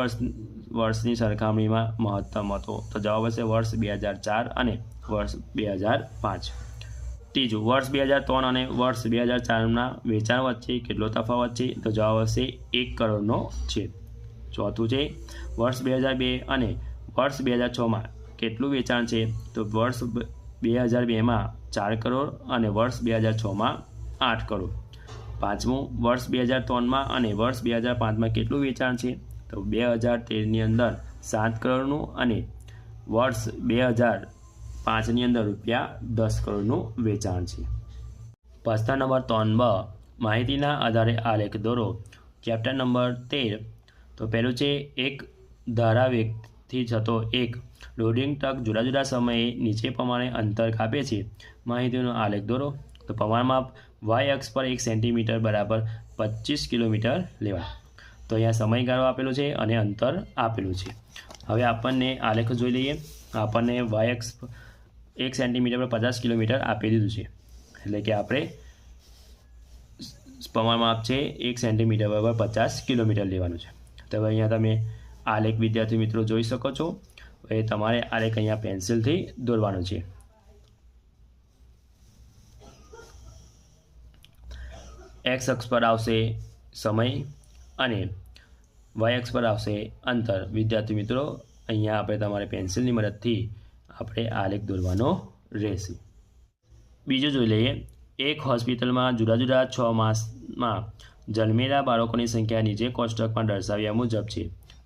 વર્ષની સરખામણીમાં મહત્તમ હતો? તો જવાબ હશે વર્ષ 2004 અને વર્ષ 2005. ત્રીજું, વર્ષ 2003 અને વર્ષ 2004ના વેચાણ વચ્ચે કેટલો તફાવત છે? તો જવાબ હશે 1 કરોડનો છે. ચોથું છે, વર્ષ 2002 અને વર્ષ 2006માં કેટલું વેચાણ છે? તો વર્ષ 2002માં 4 કરોડ અને વર્ષ 2006માં 8 કરોડ. પાંચમું, વર્ષ 2003માં અને વર્ષ 2005માં કેટલું વેચાણ છે? તો 2013ની અંદર 7 કરોડનું અને વર્ષ 2005ની અંદર રૂપિયા 10 કરોડનું વેચાણ છે. પ્રશ્ન નંબર 3બ, માહિતીના આધારે આલેખ દોરો. Chapter number 13. તો પહેલું છે, એક ધારા વેગથી જતો એક લોડિંગ ટ્રક જુદા જુદા સમયે નીચે પ્રમાણે અંતર કાપે છે. માહિતીનો આલેખ દોરો. તો પ્રમાણમાપ વાય અક્ષ પર 1 સેન્ટીમીટર બરાબર 25 કિલોમીટર લેવાય. તો અહીંયા સમયગાળો આપેલો છે અને અંતર આપેલું છે. હવે આપણને આલેખ જોઈ લઈએ. આપણને વાય અક્ષ 1 સેન્ટીમીટર પર 50 કિલોમીટર આપી દીધું છે. એટલે કે આપણે પ્રમાણમાપ છે 1 સેન્ટીમીટર બરાબર 50 કિલોમીટર લેવાનું છે. તો હવે અહીંયા તમે આલેખ વિદ્યાર્થી મિત્રો જોઈ શકો છો. એ તમારે આલેખ અહીંયા પેન્સિલથી દોરવાનું છે. એક્સ અક્ષ પર આવશે સમય અને વાય અક્ષ પર આવશે અંતર. વિદ્યાર્થી મિત્રો અહીંયા આપણે તમારે પેન્સિલની મદદથી આપણે આલેખ દોરવાનો રહેશે. બીજું જોઈ લઈએ. એક હોસ્પિટલમાં જુદા જુદા 6 માસમાં જન્મેલા બાળકોની સંખ્યા નીચે કોષ્ટકમાં દર્શાવ્યા મુજબ છે.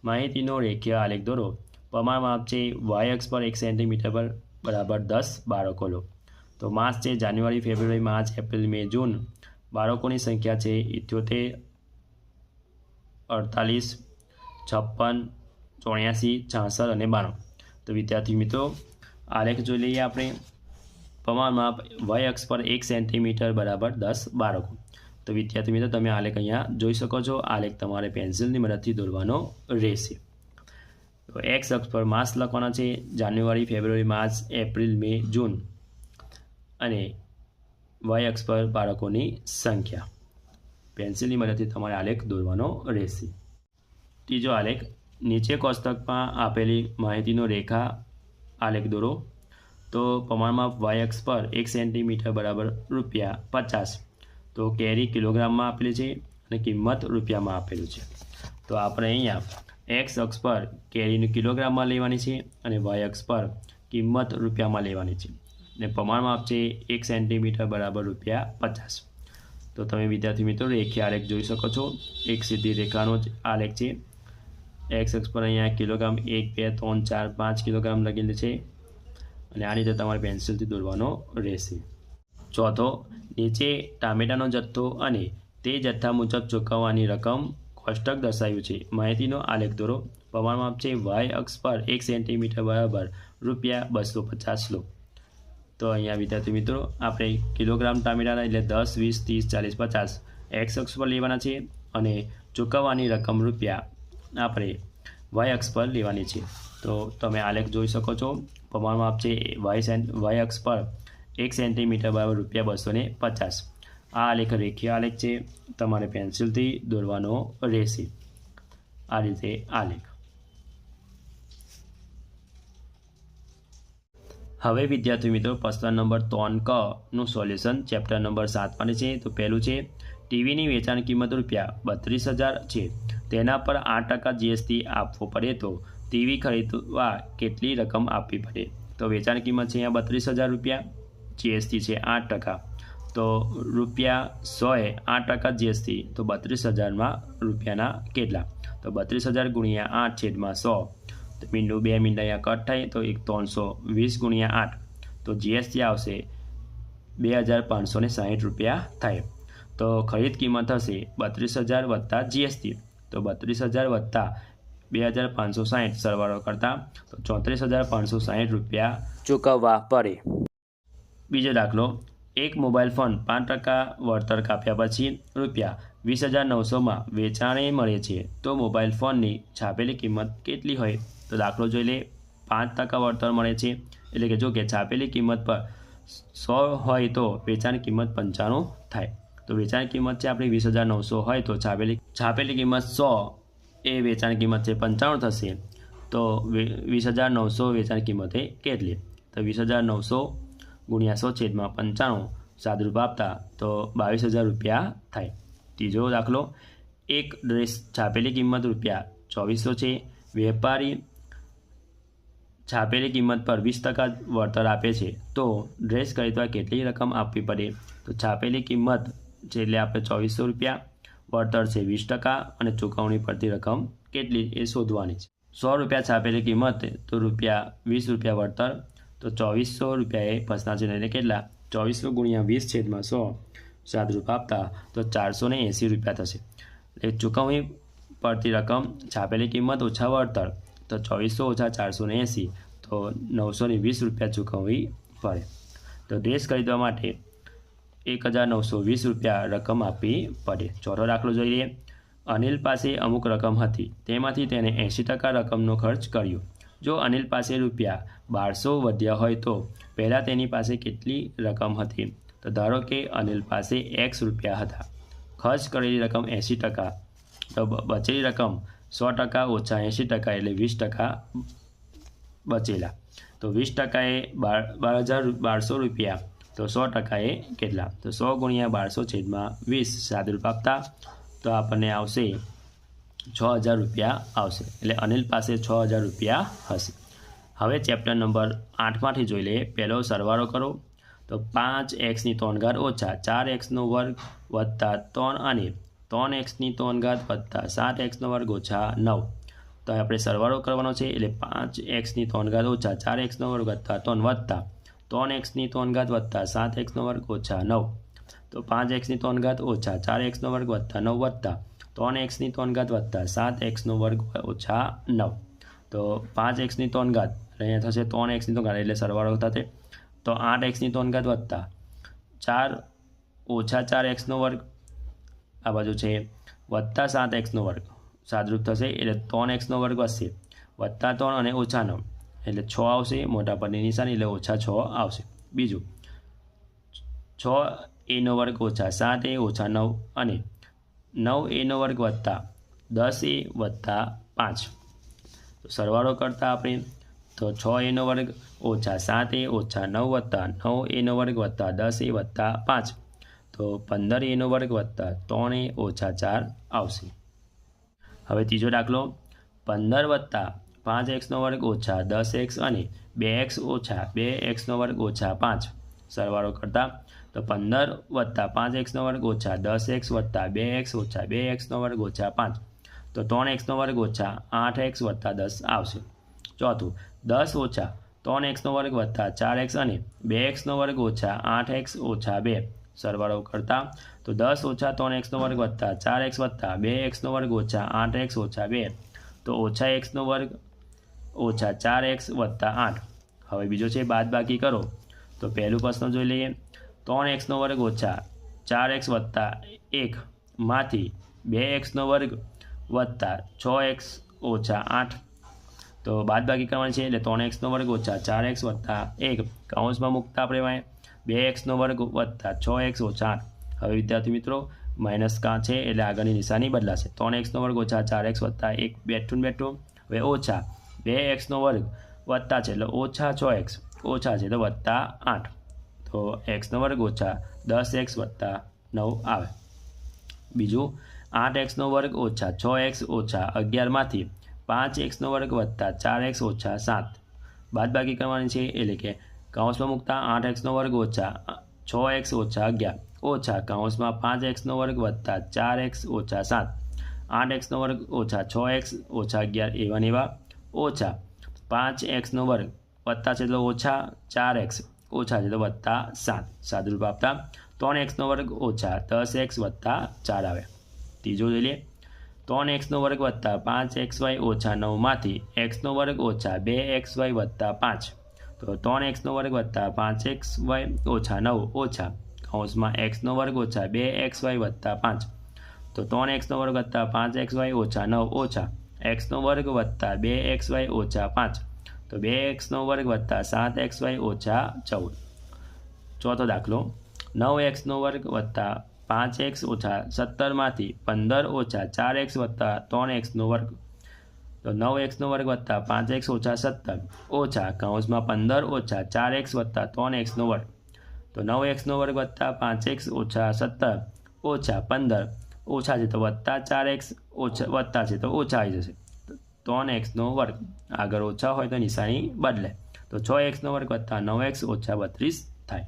માહિતીનો રેખીય આલેખ દોરો. પ્રમાણમાપ છે વાય અક્ષ પર 1 સેન્ટીમીટર પર બરાબર 10 બાળકો લો. તો માસ છે જાન્યુઆરી, ફેબ્રુઆરી, માર્ચ, એપ્રિલ, મે, જૂન. બાળકોની સંખ્યા છે 78, 48, 56, 84, 66 અને 92. તો વિદ્યાર્થી મિત્રો આલેખ જોઈ લઈએ આપણે. પ્રમાણમાપ વાય અક્ષ પર 1 સેન્ટીમીટર બરાબર 10 બાળકો. તો વિદ્યાર્થી મિત્રો તમે આલેખ અહીંયા જોઈ શકો છો. આલેખ તમારે પેન્સિલની મદદથી દોરવાનો રહેશે. તો એક્સ અક્ષ પર માસ લખવાના છે જાન્યુઆરી, ફેબ્રુઆરી, માર્ચ, એપ્રિલ, મે, જૂન અને વાય અક્ષ પર બાળકોની સંખ્યા. પેન્સિલની મદદથી તમારે આલેખ દોરવાનો રહેશે. ત્રીજો આલેખ, નીચે કોષ્ટકમાં આપેલી માહિતીનો રેખા આલેખ દોરો. તો પ્રમાણમાં વાય અક્ષ પર 1 સેન્ટીમીટર બરાબર રૂપિયા 50. તો કેરી કિલોગ્રામમાં આપેલી છે અને કિંમત રૂપિયામાં આપેલું છે. તો આપણે અહીંયા એક્સ અક્ષ પર કેરીનું કિલોગ્રામમાં લેવાની છે અને વાય અક્ષ પર કિંમત રૂપિયામાં લેવાની છે. ને પ્રમાણમાપ છે 1 સેન્ટીમીટર બરાબર રૂપિયા 50. તો તમે વિદ્યાર્થી મિત્રો રેખીય આલેખ જોઈ શકો છો. એક સીધી રેખાનો જ આલેખ છે. એક્સ અક્ષ પર અહીંયા કિલોગ્રામ 1, 2, 3, 4, 5 કિલોગ્રામ લગેલું છે અને આ રીતે તમારે પેન્સિલથી દોરવાનો રહેશે. ચોથો, નીચે ટામેટાનો જથ્થો અને તે જથ્થા મુજબ ચૂકવવાની રકમ કોષ્ટક દર્શાવ્યું છે. માહિતીનો આલેખ દોરો. પ્રમાણમાપ છે વાય અક્ષ પર 1 સેન્ટીમીટર બરાબર રૂપિયા 250 લો. તો અહીંયા વિદ્યાર્થી મિત્રો આપણે કિલોગ્રામ ટામેટાના એટલે 10, 20, 30, 40, 50 એક્સ અક્ષ પર લેવાના છે અને ચૂકવવાની રકમ રૂપિયા આપણે વાય અક્ષ પર લેવાની છે. તો તમે આલેખ જોઈ શકો છો. પ્રમાણ માપ છે વાય અક્ષ પર 1 સેન્ટીમીટર બરાબર ₹250. આ આલેખ રેખીય આલેખ છે. તમારે પેન્સિલથી દોરવાનો રહેશે. આ રીતે આલેખ. હવે વિદ્યાર્થી મિત્રો પ્રશ્ન નંબર 3 નું સોલ્યુશન ચેપ્ટર નંબર 7 માટે છે. તો પહેલું છે ટીવીની વેચાણ કિંમત ₹32,000 છે. તેના પર 8% જીએસટી આપવો પડે તો ટીવી ખરીદવા કેટલી રકમ આપવી પડે? તો વેચાણ કિંમત છે અહીંયા ₹32,000, જીએસટી છે 8%. તો ₹100 એ 8% જીએસટી, તો 32,000માં રૂપિયાના કેટલા? તો 32,000 ગુણ્યા 8/100. તો મીંડું 2 મિનિટ અહીંયા કટ થાય તો 320 ગુણ્યા 8, તો જીએસટી આવશે ₹2,560 થાય. તો ખરીદ કિંમત હશે 32,000 વત્તા જીએસટી. તો 32,000 વત્તા 2,560 સરવાળો કરતા તો ₹34,560 ચૂકવવા પડે. બીજો દાખલો, એક મોબાઈલ ફોન 5% વળતર કાપ્યા પછી ₹20,900માં વેચાણે મળે છે. તો મોબાઈલ ફોનની છાપેલી કિંમત કેટલી હોય? તો દાખલો જોઈ લે. 5% વળતર મળે છે, એટલે કે જો કે છાપેલી કિંમત પર 100 હોય તો વેચાણ કિંમત 95 થાય. તો વેચાણ કિંમત છે આપણી 20,900 હોય તો છાપેલી કિંમત 100 એ વેચાણ કિંમત છે 95 થશે. તો 20,900 વેચાણ કિંમતે કેટલી? તો 20,900 ગુણ્યા 100/95 સાદુરૂપ આપતા તો ₹22,000 થાય. ત્રીજો દાખલો, એક ડ્રેસ છાપેલી કિંમત ₹2400 છે. વેપારી છાપેલી કિંમત પર 20% વળતર આપે છે. તો ડ્રેસ ખરીદવા કેટલી રકમ આપવી પડે? તો છાપેલી કિંમત છે એટલે આપણે ₹2400, વળતર છે 20% અને ચૂકવણી પડતી રકમ કેટલી એ શોધવાની છે. ₹100 છાપેલી કિંમત તો ₹20 વળતર, તો ₹2400 એ પછના છે એટલે કેટલા? 2400 ગુણ્યા 20/100 સાદુરૂપ આપતા તો ₹480 થશે. એટલે ચૂકવણી પડતી રકમ છાપેલી કિંમત ઓછા વળતર, તો 2400 ઓછા 480 તો ₹920 ચૂકવવી પડે. તો ડ્રેસ ખરીદવા માટે ₹1,920 રકમ આપવી પડે. ચોથો દાખલો જોઈ લઈએ. અનિલ પાસે અમુક રકમ હતી, તેમાંથી તેને 80% રકમનો ખર્ચ કર્યો. જો અનિલ પાસે ₹1200 વધ્યા હોય તો પહેલાં તેની પાસે કેટલી રકમ હતી? તો ધારો કે અનિલ પાસે X રૂપિયા હતા. ખર્ચ કરેલી રકમ 80%, તો બચેલી રકમ 100% ઓછા 80% એટલે 20% બચેલા. તો 20% એ ₹1200, તો 100% એ કેટલા? તો 100 ગુણ્યા 1200/20 સાદુરૂપ આપતા તો આપણને આવશે ₹6,000 આવશે. એટલે અનિલ પાસે ₹6,000 હશે. હવે ચેપ્ટર નંબર 8માંથી જોઈ લઈએ. પહેલો સરવાળો કરો. તો 5x³ ઓછા 4x² વત્તા 3 અને 3x³ વત્તા 7x² ઓછા 9. તો આપણે સરવાળો કરવાનો છે એટલે 5x³ ઓછા 4x² વત્તા 3 વત્તા 3x³ વત્તા 7x² ઓછા 9. તો 5x³ ઓછા 4x² વત્તા 9 વત્તા 3x² વત્તા 7x² ઓછા 9. તો 5x³ અહીંયા થશે 3x² એટલે સરવાળો થશે તો 8x² વત્તા 4 ઓછા 4x² આ બાજુ છે વત્તા 7x² સાદુરૂપ થશે એટલે 3x² વધશે વત્તા 3 અને ઓછા 9 એટલે 6 આવશે. મોટા પદની નિશાની એટલે ઓછા 6 આવશે. બીજું 6a² ઓછા 7a ઓછા 9 અને 9a² વત્તા 10a વત્તા 5. તો સરવાળો કરતા આપણે તો 6a² ઓછા 7a ઓછા 9 વત્તા 9a² વત્તા 10a વત્તા 5, તો 15a² વત્તા 3a ઓછા 4 આવશે. હવે ત્રીજો દાખલો, 15 વત્તા 5x² ઓછા 10x અને 2x ઓછા 2x² ઓછા 5 સરવાળો કરતા તો 15 વત્તા 5x² ઓછા 10x વત્તા 2x ઓછા 2x² ઓછા 5, તો 3x² ઓછા 8x વત્તા 10 આવશે. ચોથું 10 ઓછા 3x² વત્તા 4x અને 2x² ઓછા 8x ઓછા 2 સરવાળો કરતા તો 10 ઓછા 3x² વત્તા 4x વત્તા 2x² ઓછા 8x ઓછા 2, તો ઓછા x² ઓછા 4x વત્તા 8. હવે બીજો છે બાદબાકી કરો. તો પહેલું પ્રશ્ન જોઈ લઈએ. 3x² ઓછા 4x વત્તા 1 માંથી 2x² વત્તા 6x ઓછા 8 તો બાદબાકી કરવાની છે એટલે 3x² ઓછા 4x વત્તા 1 કૌંસમાં મૂકતા આપણે વાય 2x² વત્તા 6x ઓછા 8 હવે વિદ્યાર્થી મિત્રો માઇનસ કાં છે એટલે આગળની નિશાની બદલાશે 3x² ઓછા 4x વત્તા 1 બેઠું હવે ઓછા 2x² વત્તા છે એટલે ઓછા 6x ઓછા છે તો વત્તા 8 તો x² ઓછા 10x વત્તા 9 આવે બીજું 8x² ઓછા 6x ઓછા 11માંથી 5x² વત્તા 4x ઓછા 7 બાદબાકી કરવાની છે એટલે કે કૌંસમાં મૂકતા 8x² ઓછા 6x ઓછા 11 ઓછા કૌંસમાં 5x² વત્તા 4x ઓછા 7 8x² ઓછા 6x ઓછા 11 એવા ને એવા ઓછા 5x² વત્તા છે એટલે ઓછા 4x ઓછા છે તો વત્તા 7 સાદુરૂપ આપતા 3x² ઓછા 10x વત્તા 4 આવે ત્રીજો જોઈ લઈએ 3x² વત્તા 5xy ઓછા 9માંથી x² ઓછા 2xy વત્તા 5 તો 3x² વત્તા 5xy ઓછા 9 ઓછા કૌંસમાં x² ઓછા 2xy વત્તા 5 તો 3x² વત્તા 5xy ઓછા 9 ઓછા x² વત્તા 2xy ઓછા 5 તો 2x² વત્તા 7xy ઓછા 14 ચોથો દાખલો 9x² વત્તા 5x ઓછા 17માંથી 15 ઓછા 4x વત્તા 3x² તો 9x² વત્તા 5x ઓછા 17 ઓછા કૌંસમાં 15 ઓછા 4x વત્તા 3x² તો 9x² વત્તા 5x ઓછા 17 ઓછા 15 ઓછા છે તો વત્તા 4x ઓછા વત્તા છે તો ઓછા આવી જશે 3x² આગળ ઓછા હોય તો નિશાની બદલે તો 6x² વત્તા 9x ઓછા 32 થાય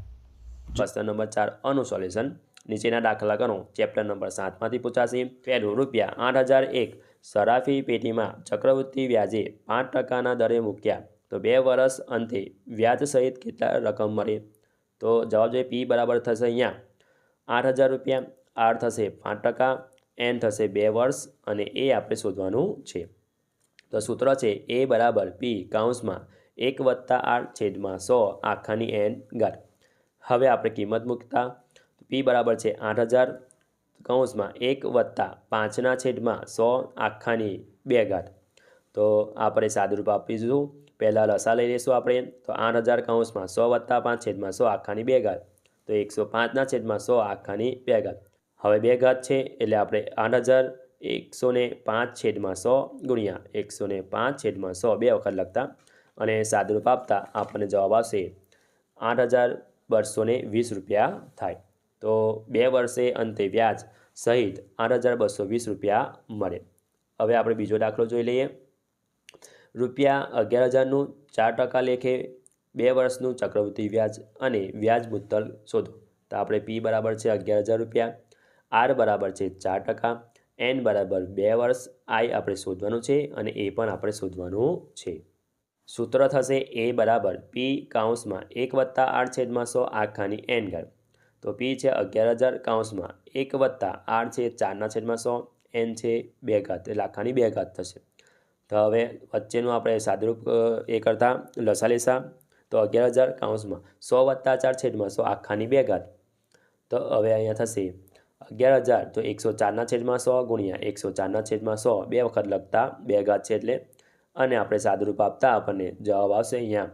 પ્રશ્ન નંબર 4 આનું સોલ્યુશન નીચેના દાખલા કરો ચેપ્ટર નંબર 7માંથી પૂછાશે પહેલું ₹8001 સરાફી પેટીમાં ચક્રવૃત્તિ વ્યાજે 5%ના દરે મૂક્યા તો 2 વર્ષ અંતે વ્યાજ સહિત કેટલા રકમ મળે તો જવાબ જોઈએ P બરાબર થશે અહીંયા ₹8000 R થશે 5%, N થશે 2 વર્ષ અને એ આપણે શોધવાનું છે તો સૂત્ર છે A બરાબર P કૌંસમાં 1 વત્તા R/100 આખાની N ઘાત હવે આપણે કિંમત મૂકતા P બરાબર છે 8000 કૌંસમાં 1 વત્તા 5/100 આખાની 2 ઘાત તો આપણે સાદુરૂપ આપીશું પહેલાં લસા લઈ લઈશું આપણે તો 8000 કૌંસમાં 100 વત્તા 5/100 આખાની 2 ઘાત તો 105/100 આખાની 2 ઘાત હવે 2 ઘાત છે એટલે આપણે 8000 105/100 ગુણ્યા 105/100 2 વખત લખતા અને સાદુરૂપ આપતા આપણને જવાબ આવશે 8220 થાય તો 2 વર્ષે અંતે વ્યાજ સહિત 8220 મળે હવે આપણે બીજો દાખલો જોઈ લઈએ ₹11000નું 4% લેખે 2 વર્ષનું ચક્રવૃત્તિ વ્યાજ અને વ્યાજ મુદ્દલ શોધો તો આપણે P બરાબર છે ₹11000 R બરાબર છે 4%, N બરાબર 2 વર્ષ I આપણે શોધવાનું છે અને એ પણ આપણે શોધવાનું છે સૂત્ર થશે A બરાબર P કૌંસમાં 1 વત્તા R/100 આખાની N ઘાત તો P છે 11000 કૌંસમાં 1 વત્તા R છે 4/100 N છે 2 ઘાત એટલે આખાની 2 ઘાત થશે તો હવે વચ્ચેનું આપણે સાદુરૂપ એ કરતાં લસા લેસા તો 11000 કૌંસમાં 100 વત્તા 4/100 આખાની 2 ઘાત તો હવે અહીંયા થશે 11000 તો 104/100 ગુણ્યા 104/100 2 વખત લખતા 2 ઘાત છે એટલે અને આપણે સાદુરૂપ આપતા આપણને જવાબ આવશે અહીંયા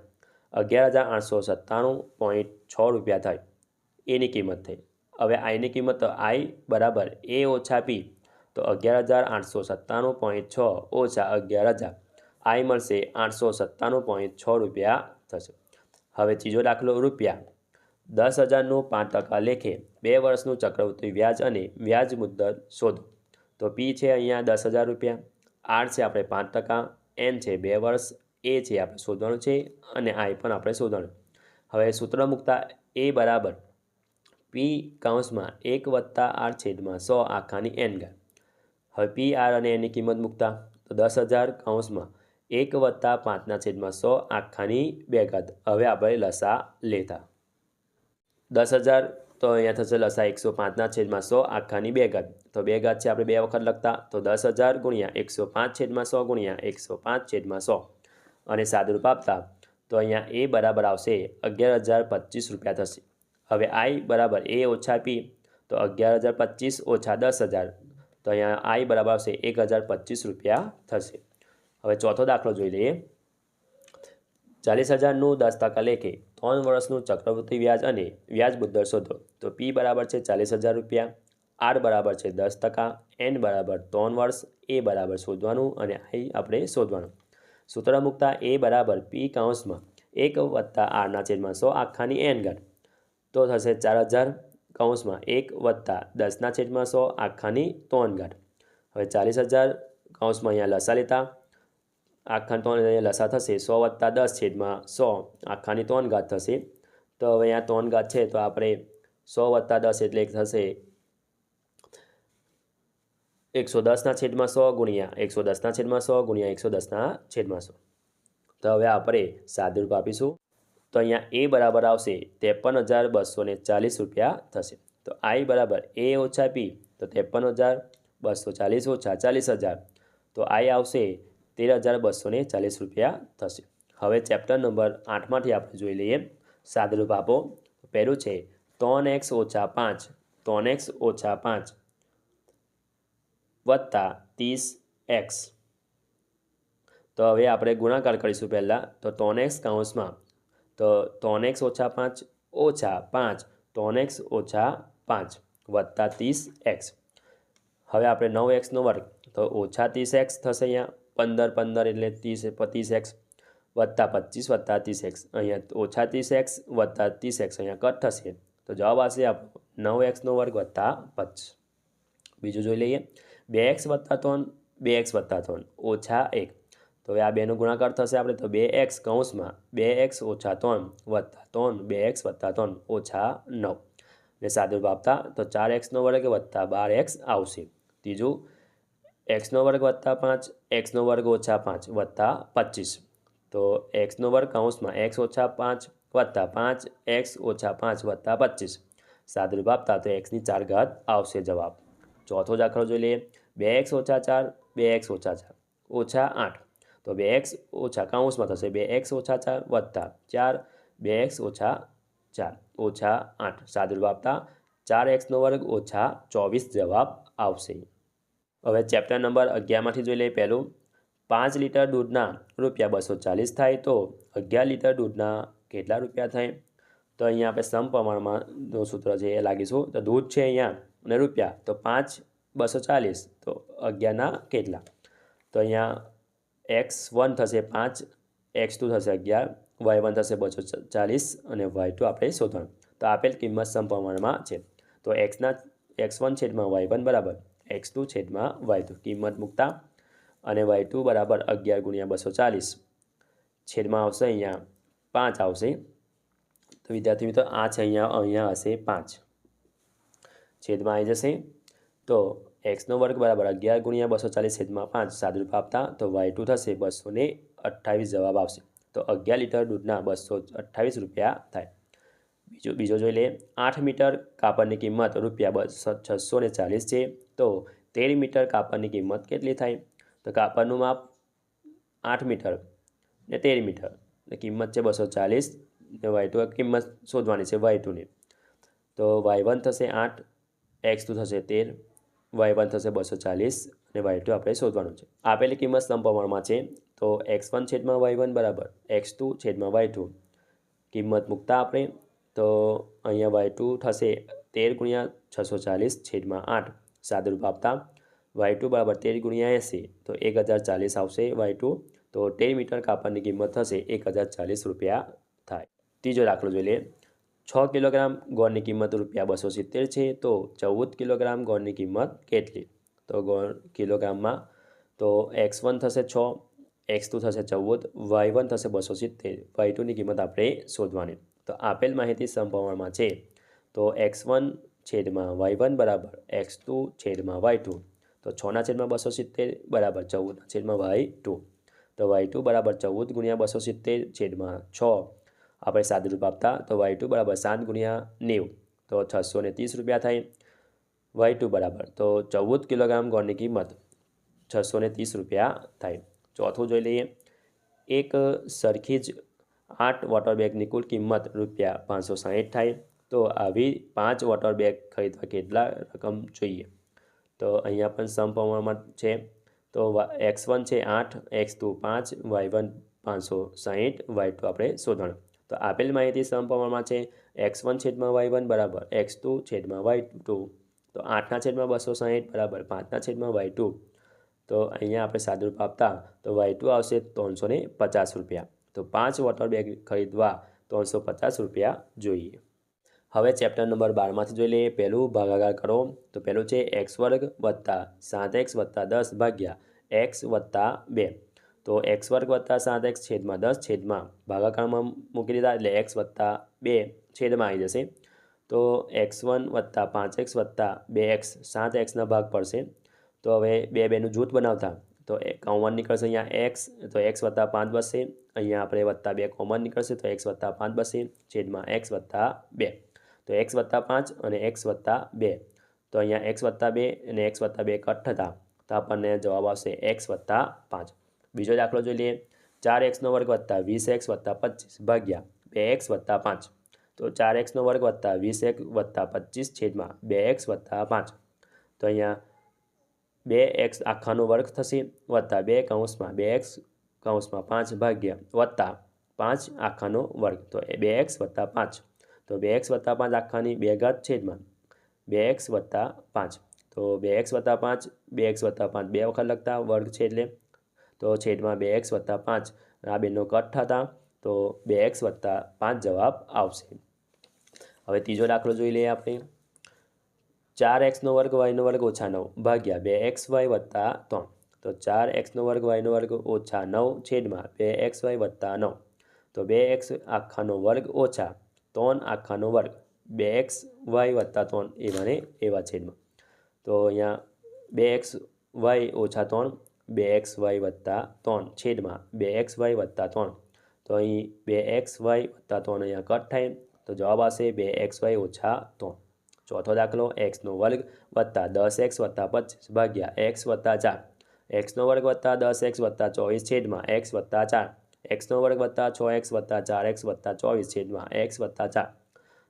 11897.6 થાય એની કિંમત થઈ હવે આઈની કિંમત I બરાબર A ઓછા P તો 11897.6 ઓછા 11000 I મળશે 897.6 થશે હવે ત્રીજો દાખલો ₹10000નું 5% લેખે 2 વર્ષનું ચક્રવૃત્તિ વ્યાજ અને વ્યાજ મુદ્દત શોધો તો P છે અહીંયા ₹10000 R છે આપણે 5%, N છે 2 વર્ષ એ છે આપણે શોધવાનું છે અને I પણ આપણે શોધવાનું હવે સૂત્ર મૂકતા A બરાબર P કૌંસમાં 1 વત્તા R/100 આખાની N ઘાત હવે P R અને N ની કિંમત મૂકતા તો 10000 કૌંસમાં 1 વત્તા 5/100 આખાની 2 ઘાત હવે આપણે લસા લેતા 10000 તો અહીંયા થશે લસા 105/100 આખાની 2 ઘાત તો 2 ઘાત છે આપણે 2 વખત લખતા તો 10000 ગુણ્યા 105/100 ગુણ્યા 105/100 અને સાદુરૂપ આપતા તો અહીંયા A બરાબર આવશે ₹11025 થશે હવે I બરાબર A ઓછા P તો 11025 ઓછા 10000 તો તો અહીંયા આઈ બરાબર આવશે 1025 રૂપિયા થશે. હવે ચોથો દાખલો જોઈ લઈએ. 40,000નું 10% લેખે 3 વર્ષનું ચક્રવૃદ્ધિ વ્યાજ અને વ્યાજ મુદ્દલ શોધો. તો પી બરાબર છે 40,000 રૂપિયા, આર બરાબર છે 10%, એન બરાબર 3 વર્ષ, એ બરાબર શોધવાનું અને આઈ આપણે શોધવાનું. સૂત્ર મૂકતા એ બરાબર પી કૌંસમાં 1 વત્તા આરના છેદમાં 100 આખાની એન ઘાત, તો થશે 4,000 કૌંસમાં 1 વત્તા 10ના છેદમાં 100 આખાની 3 ઘાત. હવે 40,000 કૌંસમાં અહીંયા લસા લેતા આખાની 3 અહીંયા લસા થશે 100 વત્તા 10 છેદમાં 100 આખાની 3 ઘાત થશે. તો હવે અહીંયા 3 ઘાત છે તો આપણે 100 વત્તા 10 એટલે થશે 110ના છેદમાં 100 ગુણ્યા 110ના છેદમાં 100 ગુણ્યા 110ના છેદમાં 100. તો હવે આપણે સાદુરૂપ આપીશું. તો અહીંયા એ બરાબર આવશે 53,240 રૂપિયા થશે. તો આઈ બરાબર એ ઓછા પી, તો 53,240 ઓછા 40,000, તો આઈ આવશે 13,240 રૂપિયા થશે. હવે ચેપ્ટર નંબર 8માંથી આપણે જોઈ લઈએ. સાદુરૂપ આપો. પહેલું છે 3x ઓછા 5, 3x ઓછા 5 વત્તા 30x. તો હવે આપણે ગુણાકાર કરીશું પહેલાં. તો 3x કૌંસમાં તો 3x ઓછા 5 ઓછા 5 3x ઓછા 5 વત્તા 30x. હવે આપણે 9xનો વર્ગ તો ઓછા 30x થશે. અહીંયા 15 એટલે 30x વત્તા 25 વત્તા 30x. અહીંયા ઓછા 30x વત્તા 30x અહીંયા કટ થશે. તો જવાબ આવશે આપણો 9xનો વર્ગ વત્તા 25. બીજું જોઈ લઈએ. 2x વત્તા 3 2x વત્તા 3 ઓછા 1. તો હવે આ બેનો ગુણાકાર થશે આપણે તો 2x કૌંસમાં 2x ઓછા 3 વત્તા 3 2x વત્તા 3 ઓછા 9. ને સાદુરૂપ આપતા તો 4xનો વર્ગ વત્તા 12x આવશે. ત્રીજું xનો વર્ગ વત્તા 5 xનો વર્ગ ઓછા 5 વત્તા 25. તો xનો વર્ગ કૌંસમાં x ઓછા 5 વત્તા 5x ઓછા 5 વત્તા 25. સાદુરૂપ આપતા તો xની 4 ઘાત આવશે જવાબ. ચોથો દાખલો જોઈ લઈએ. 2x ઓછા 4 2x ઓછા 4 ઓછા 8. તો 2x ઓછા કૌંસમાં થશે 2x ઓછા 4 વત્તા 4 2x ઓછા 4 ઓછા 8. સાદુરૂપ આપતા 4xનો વર્ગ ઓછા 24 જવાબ આવશે. હવે ચેપ્ટર નંબર 11માંથી જોઈ લઈએ. પહેલું 5 લીટર દૂધના ₹240 થાય તો 11 લીટર દૂધના કેટલા રૂપિયા થાય? તો અહીંયા આપણે સમપ્રમાણમાંનું સૂત્ર છે એ લાગીશું. તો દૂધ છે અહીંયા અને રૂપિયા તો 5 240 તો 11ના કેટલા? તો અહીંયા x1 થશે 5, x2 થશે 11, y1 થશે 240 અને y2 આપણે શોધવાનું. તો આપેલ કિંમત સમપ્રમાણમાં છે. તો x1 છેદમાં y1 બરાબર x2 છેદમાં y2 કિંમત મૂકતા અને y2 બરાબર 11 ગુણ્યા 240 છેદમાં આવશે અહીંયા 5 આવશે. તો વિદ્યાર્થી મિત્રો આ છે અહીંયા હશે 5 છેદમાં આવી જશે. તો xનો વર્ગ બરાબર 11 ગુણ્યા 240 છેદમાં 5. સાદુરૂપ આપતા તો y2 થશે 228 જવાબ આવશે. તો 11 લીટર દૂધના 228 રૂપિયા થાય. બીજો જોઈ લઈએ. 8 મીટર કાપડની કિંમત ₹640 છે તો 13 મીટર કાપડની કિંમત કેટલી થાય? તો કાપડનું માપ 8 મીટર ને 13 મીટર ને કિંમત છે 240 ને y2 કિંમત શોધવાની છે y2ની. તો y1 થશે 8, x2 થશે 13, y1 થશે 240 અને y2 આપણે શોધવાનું છે. આપેલી કિંમત સમપ્રમાણમાં છે. તો x1 છેદમાં y1 બરાબર x2 છેદમાં y2 કિંમત મૂકતા આપણે તો અહીંયા y2 થશે 13 ગુણ્યા 640 છેદમાં 8. સાદુરૂપ આપતા y2 બરાબર 13 ગુણ્યા 80 તો 1040 આવશે y2. તો 13 મીટર કાપડની કિંમત થશે 1040 રૂપિયા થાય. ત્રીજો દાખલો જોઈ લઈએ. 6 કિલોગ્રામ ગોળની કિંમત ₹270 છે તો 14 કિલોગ્રામ ગોળની કિંમત કેટલી? તો ગોળ કિલોગ્રામમાં તો x1 થશે 6, x2 થશે 14, y1 થશે 270, y2ની કિંમત આપણે શોધવાની. તો આપેલ માહિતી સમપ્રમાણમાં છે. તો x1 છેદમાં y1 બરાબર x2 છેદમાં y2. તો 6ના છેદમાં 270 બરાબર 14ના છેદમાં y2. તો y2 બરાબર 14 ગુણ્યા 270 છેદમાં 6. આપણે સાદુરૂપ આપતા તો y2 બરાબર 7 ગુણ્યા 90 તો 630 રૂપિયા થાય. y2 બરાબર તો 14 કિલોગ્રામ ગોળની કિંમત 630 રૂપિયા થાય. ચોથું જોઈ લઈએ. એક સરખી જ 8 વોટર બેગની કુલ કિંમત ₹560 થાય તો આવી 5 વોટર બેગ ખરીદવા કેટલા રકમ જોઈએ? તો અહીંયા પણ સમપ્રમાણમાં છે. તો x1 છે 8, x2 5, y1 560, y2 આપણે શોધવાનું. તો આપેલ માહિતી સમપ્રમાણમાં છે. x1 છેદમાં y1 બરાબર x2 છેદમાં y2. તો 8ના છેદમાં 260 બરાબર 5ના છેદમાં y2. તો અહીંયા આપણે સાદુરૂપ આપતા તો y2 આવશે 350 રૂપિયા. તો 5 વોટર બેગ ખરીદવા 350 રૂપિયા જોઈએ. હવે ચેપ્ટર નંબર 12માંથી જોઈ લઈએ. પહેલું ભાગાકાર કરો. તો પહેલું છે x² + 7x + 10 ભાગ્યા x + 2. તો x² + 7x છેદમાં 10 છેદમાં ભાગાકારમાં મૂકી દીધા એટલે x + 2 છેદમાં આવી જશે. તો x1 + 5x + 2x 7xના ભાગ પડશે. તો હવે બે બેનું જૂથ બનાવતા તો કોમન નીકળશે અહીંયા x, તો x + 5 બચશે. અહીંયા આપણે +2 કોમન નીકળશે તો x + 5 બચશે છેદમાં x + 2. તો x + 5 અને x + 2. તો અહીંયા x + 2 અને x + 2 કટ થતા તો આપણને જવાબ આવશે x + 5. બીજો દાખલો જોઈ લઈએ. 4x² + 20x + 25 ભાગ્યા 2x + 5. તો 4x² + 20x + 25 છેદમાં 2x + 5. તો અહીંયા 2x આખાનો વર્ગ થશે વત્તા 2 કૌંસમાં 2x કૌંસમાં 5 ભાગ્યા વત્તા 5 આખાનો વર્ગ. તો 2x + 5. તો 2x + 5 આખાની 2 ઘાત છેદમાં 2x + 5. તો 2x + 5 2x + 5 બે વખત લખતા વર્ગ છે એટલે તો છેદમાં 2x + 5 આ બેનો કટ થતા તો 2x + 5 જવાબ આવશે. હવે ત્રીજો દાખલો જોઈ લઈએ આપણે. 4x² y² -9 ભાગ્યા 2xy + 3. તો 4x² y² -9 છેદમાં 2xy + 9. તો 2x આખાનો વર્ગ ઓછા 3 આખાનો વર્ગ 2xy + 3 એવાને એવા છેદમાં. તો અહીંયા 2xy - 3 2xy + 3 છેદમાં 2xy + 3. તો અહીં 2xy + 3 અહીંયા કટ થાય તો જવાબ આવશે 2xy - 3. ચોથો દાખલો x² + 10x + 25 ભાગ્યા x + 4. x² + 10x + 24 છેદમાં x + 4. x² + 6x + 4x + 24 છેદમાં x + 4.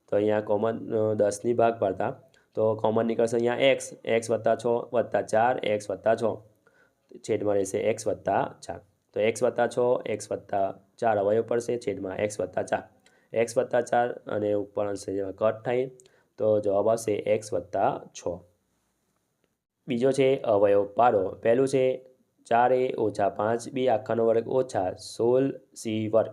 તો અહીંયા કોમન 10ની ભાગ પાડતા તો કોમન નીકળશે અહીંયા x + 6 + 4 x + 6 છેદમાં રહેશે x + 4. તો x + 6 x + 4 અવયવ પડશે છેદમાં x + 4. x + 4 અને ઉપર અંશ કટ થાય તો જવાબ આવશે x + 6. બીજો છે અવયવ પાડો. પહેલું છે 4a - 5b આખાનો વર્ગ ઓછા 16c².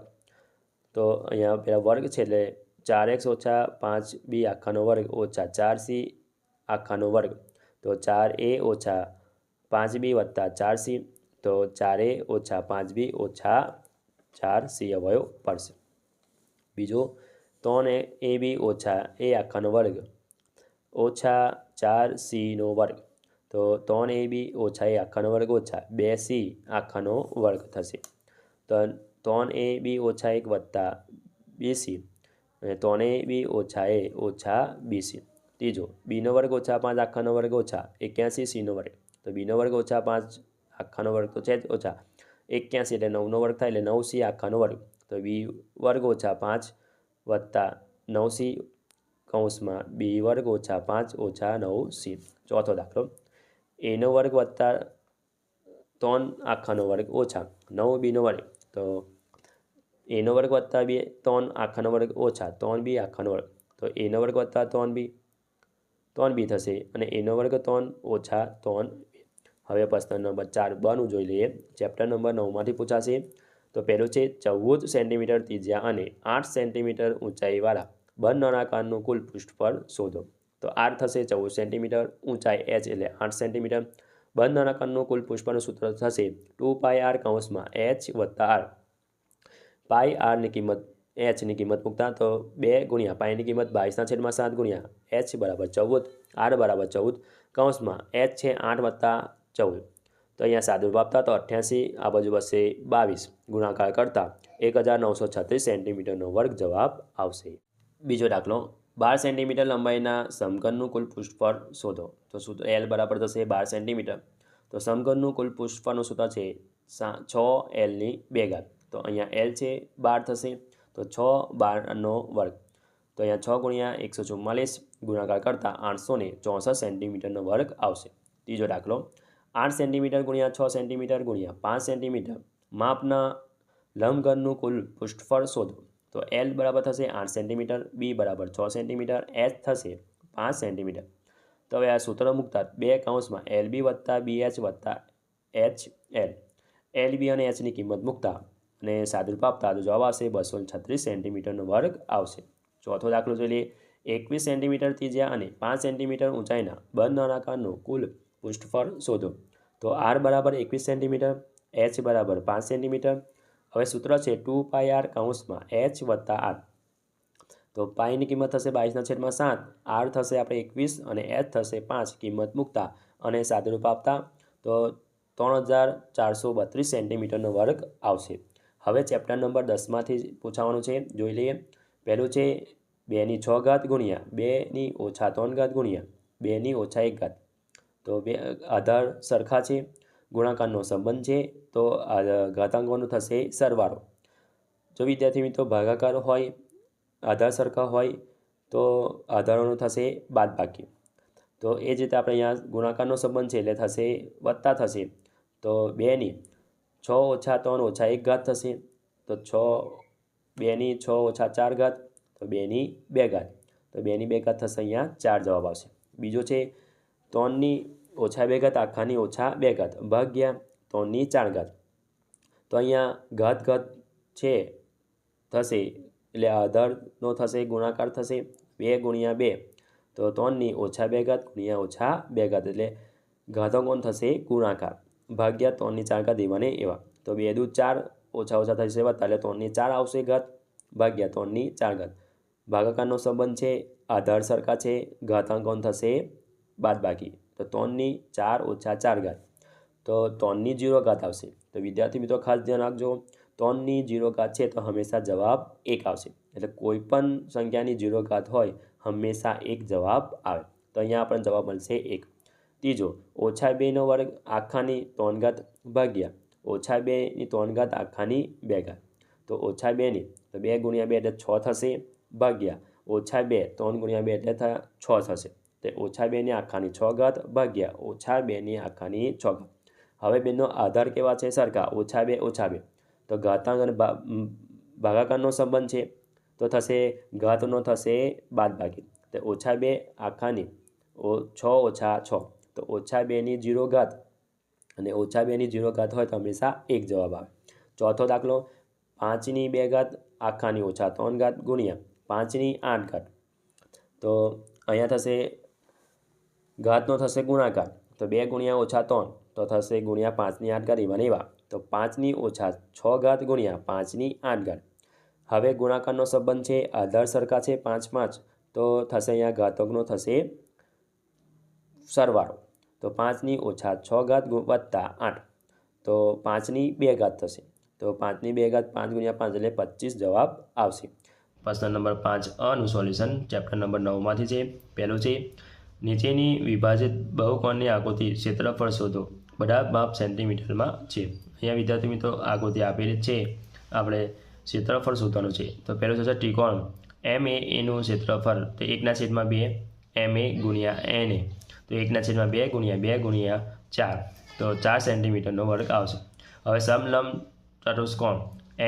તો અહીંયા પેલા વર્ગ છે એટલે 4x - 5b આખાનો વર્ગ ઓછા 4c આખાનો વર્ગ. તો 4a - 5b + 4c. તો 4a - 5b - 4c અવયવ પડશે. બીજો 3ab - a આખાનો વર્ગ ઓછા 4c² તો 3ab - a આખાનો વર્ગ ઓછા 2c આખાનો વર્ગ થશે. તો 3ab - 1 વત્તા bc અને 3ab - a ઓછા bc. ત્રીજો b² - 5 આખાનો વર્ગ ઓછા 81c². તો b² - 5 આખાનો વર્ગ તો છે જ ઓછા 81 એટલે 9નો વર્ગ થાય એટલે 9c આખાનો વર્ગ. તો b² - 5 વત્તા 9c કૌંસમાં b² - 5 ઓછા 9c. ચોથો દાખલો a² વત્તા 3 આખાનો વર્ગ ઓછા 9b². તો a² વત્તા 3 આખાનો વર્ગ ઓછા 3b આખાનો વર્ગ. તો a² વત્તા 3b થશે અને a² 3 ઓછા 3b. હવે પ્રશ્ન નંબર 4 બનું જોઈ લઈએ. ચેપ્ટર નંબર 9માંથી પૂછાશે. તો પહેલું છે 14 સેન્ટીમીટર ત્રિજ્યા અને 8 સેન્ટીમીટર ઊંચાઈવાળા બંધ નળાકારનું કુલ પૃષ્ઠફળ શોધો. તો r થશે 14 સેન્ટીમીટર, ઊંચાઈ h એટલે 8 સેન્ટીમીટર. બંધ નળાકારનું કુલ પૃષ્ઠફળનું સૂત્ર થશે 2πr કૌંસમાં h + r. પાઈ આરની કિંમત hની કિંમત મૂકતા તો 2 × પાઈની કિંમત 22/7 ગુણ્યા h = 14 r = 14 કૌંસમાં h છે 8 + 14. તો અહીંયા સાદુરૂપ આપતા તો 88 આ બાજુ બચશે 22 ગુણાકાર કરતા 1936 સેન્ટીમીટરનો વર્ગ જવાબ આવશે. બીજો દાખલો 12 સેન્ટીમીટર લંબાઈના સમઘનનું કુલ પૃષ્ઠફળ શોધો. તો સૂત્ર L બરાબર થશે 12 સેન્ટીમીટર. તો સમઘનનું કુલ પૃષ્ઠફળનું સૂત્ર છે 6L². તો અહીંયા L છે 12 થશે તો 6/12 તો અહીંયા 6 × 144 ગુણાકાર કરતાં 864 સેન્ટીમીટરનો વર્ગ આવશે. ત્રીજો દાખલો 8 સેન્ટીમીટર ગુણ્યા 6 સેન્ટીમીટર ગુણ્યા 5 સેન્ટીમીટર માપના લંબઘનનું કુલ પૃષ્ઠફળ શોધો. તો એલ બરાબર થશે 8 સેન્ટીમીટર, બી બરાબર 6 સેન્ટીમીટર, એચ થશે 5 સેન્ટીમીટર. તો હવે આ સૂત્ર મૂકતા 2 કૌંસમાં LB વત્તા BH વત્તા HL LB અને Hની કિંમત મૂકતા અને સાદુરૂપ આપતા તો જવાબ આવશે 236 સેન્ટીમીટરનો વર્ગ આવશે. ચોથો દાખલો જોઈ લઈએ. 21 સેન્ટીમીટર ત્રિજ્યા અને 5 સેન્ટીમીટર ઊંચાઈના બંધ નળાકારનું કુલ પૃષ્ઠફળ શોધો. તો R બરાબર 21 સેન્ટીમીટર, H બરાબર 5 સેન્ટીમીટર. હવે સૂત્ર છે 2πr કૌંસમાં H વત્તા R. તો પાઈની કિંમત થશે 22/7, R થશે આપણે 21 અને H થશે 5 કિંમત મૂકતા અને સાદુરૂપ આપતા તો 3432 સેન્ટીમીટરનો વર્ગ આવશે. હવે ચેપ્ટર નંબર 10માંથી પૂછાવાનું છે, જોઈ લઈએ. પહેલું છે 2/6 ગુણ્યા 2/3 ગુણ્યા 2/1. તો બે આધાર સરખા છે, ગુણાકારનો સંબંધ છે, તો ઘાતાંકોનો થશે સરવાળો. જો વિદ્યાર્થી મિત્રો ભાગાકાર હોય, આધાર સરખા હોય તો આધારોનો થશે બાદબાકી. તો એ જ રીતે આપણે અહીંયા ગુણાકારનો સંબંધ છે એટલે થશે વત્તા થશે. તો 2/6 - 3 - 1 થશે. તો 2/6 - 4 તો 2/2. તો 2/2 થશે, અહીંયા 4 જવાબ આવશે. બીજો છે 3/-2 આખાની -2 ભાગ્યા 3/4. તો અહીંયા ઘાત છે થશે એટલે આધારનો થશે ગુણાકાર થશે 2 ગુણ્યા 2 તો 3/-2 ગુણ્યા -2 એટલે ઘાતાંકોનો થશે ગુણાકાર ભાગ્યા 3/4 એવાને એવા. તો 2 દુ 4 ઓછા થશે વત્તા એટલે 3/4 આવશે ઘાત ભાગ્યા 3/4. ભાગાકારનો સંબંધ છે, આધાર સરખા છે, ઘાતાંકોનો થશે બાદબાકી. તો 3/4 - 4 તો 3/0 આવશે. તો વિદ્યાર્થી મિત્રો ખાસ ધ્યાન રાખજો, 3/0 છે તો હંમેશા જવાબ 1 આવશે. એટલે કોઈ પણ સંખ્યાની 0 હોય હંમેશા 1 જવાબ આવે. તો અહીંયા આપણને જવાબ મળશે 1. ત્રીજો -2 આખાની 3 ભાગ્યા -2 આખાની 2. તો -2 તો 2 ગુણ્યા 2 એટલે 6 થશે ભાગ્યા -2 3 ગુણ્યા 2 એટલે 6 થશે. તો -2 આખાની 6 ભાગ્યા -2 આખાની 6. હવે બેનો આધાર કેવા છે? સરખા, -2 -2. તો ઘાતાંક અને ભાગાકારનો સંબંધ છે તો થશે ઘાતનો થશે બાદબાકી. તો -2 આખાની 6 - 6 તો -2/0 અને -2/0 હોય તો હંમેશા 1 જવાબ આવે. ચોથો દાખલો 5/2 આખાની -3 ગુણ્યા 5/8. તો અહીંયા થશે ઘાતનો થશે ગુણાકાર. તો 2 ગુણ્યા -3 તો થશે ગુણ્યા 5/8 એવા ને એવા. તો 5/6 ગુણ્યા 5/8. હવે ગુણાકારનો સંબંધ છે, આધાર સરખા છે 5 5 તો થશે અહીંયા ઘાતકનો થશે સરવાળો. તો 5/6 વત્તા 8 તો 5/2 થશે. તો 5/2 5 ગુણ્યા 5 એટલે 25 જવાબ આવશે. પ્રશ્ન નંબર 5 સોલ્યુશન ચેપ્ટર નંબર 9માંથી છે. પહેલું છે નીચેની વિભાજિત બહુકોણની આકૃતિ ક્ષેત્રફળ શોધો. બધા માપ સેન્ટીમીટરમાં છે. અહીંયા વિદ્યાર્થી મિત્રો આકૃતિ આપેલી છે, આપણે ક્ષેત્રફળ શોધવાનું છે. તો પહેલું થશે ત્રિકોણ MAAનું ક્ષેત્રફળ તો 1/2 MA ગુણ્યા NA. તો 1/2 ગુણ્યા 2 ગુણ્યા 4 તો 4 સેન્ટીમીટરનો વર્ગ આવશે. હવે સમલંબ ચતુષ્કોણ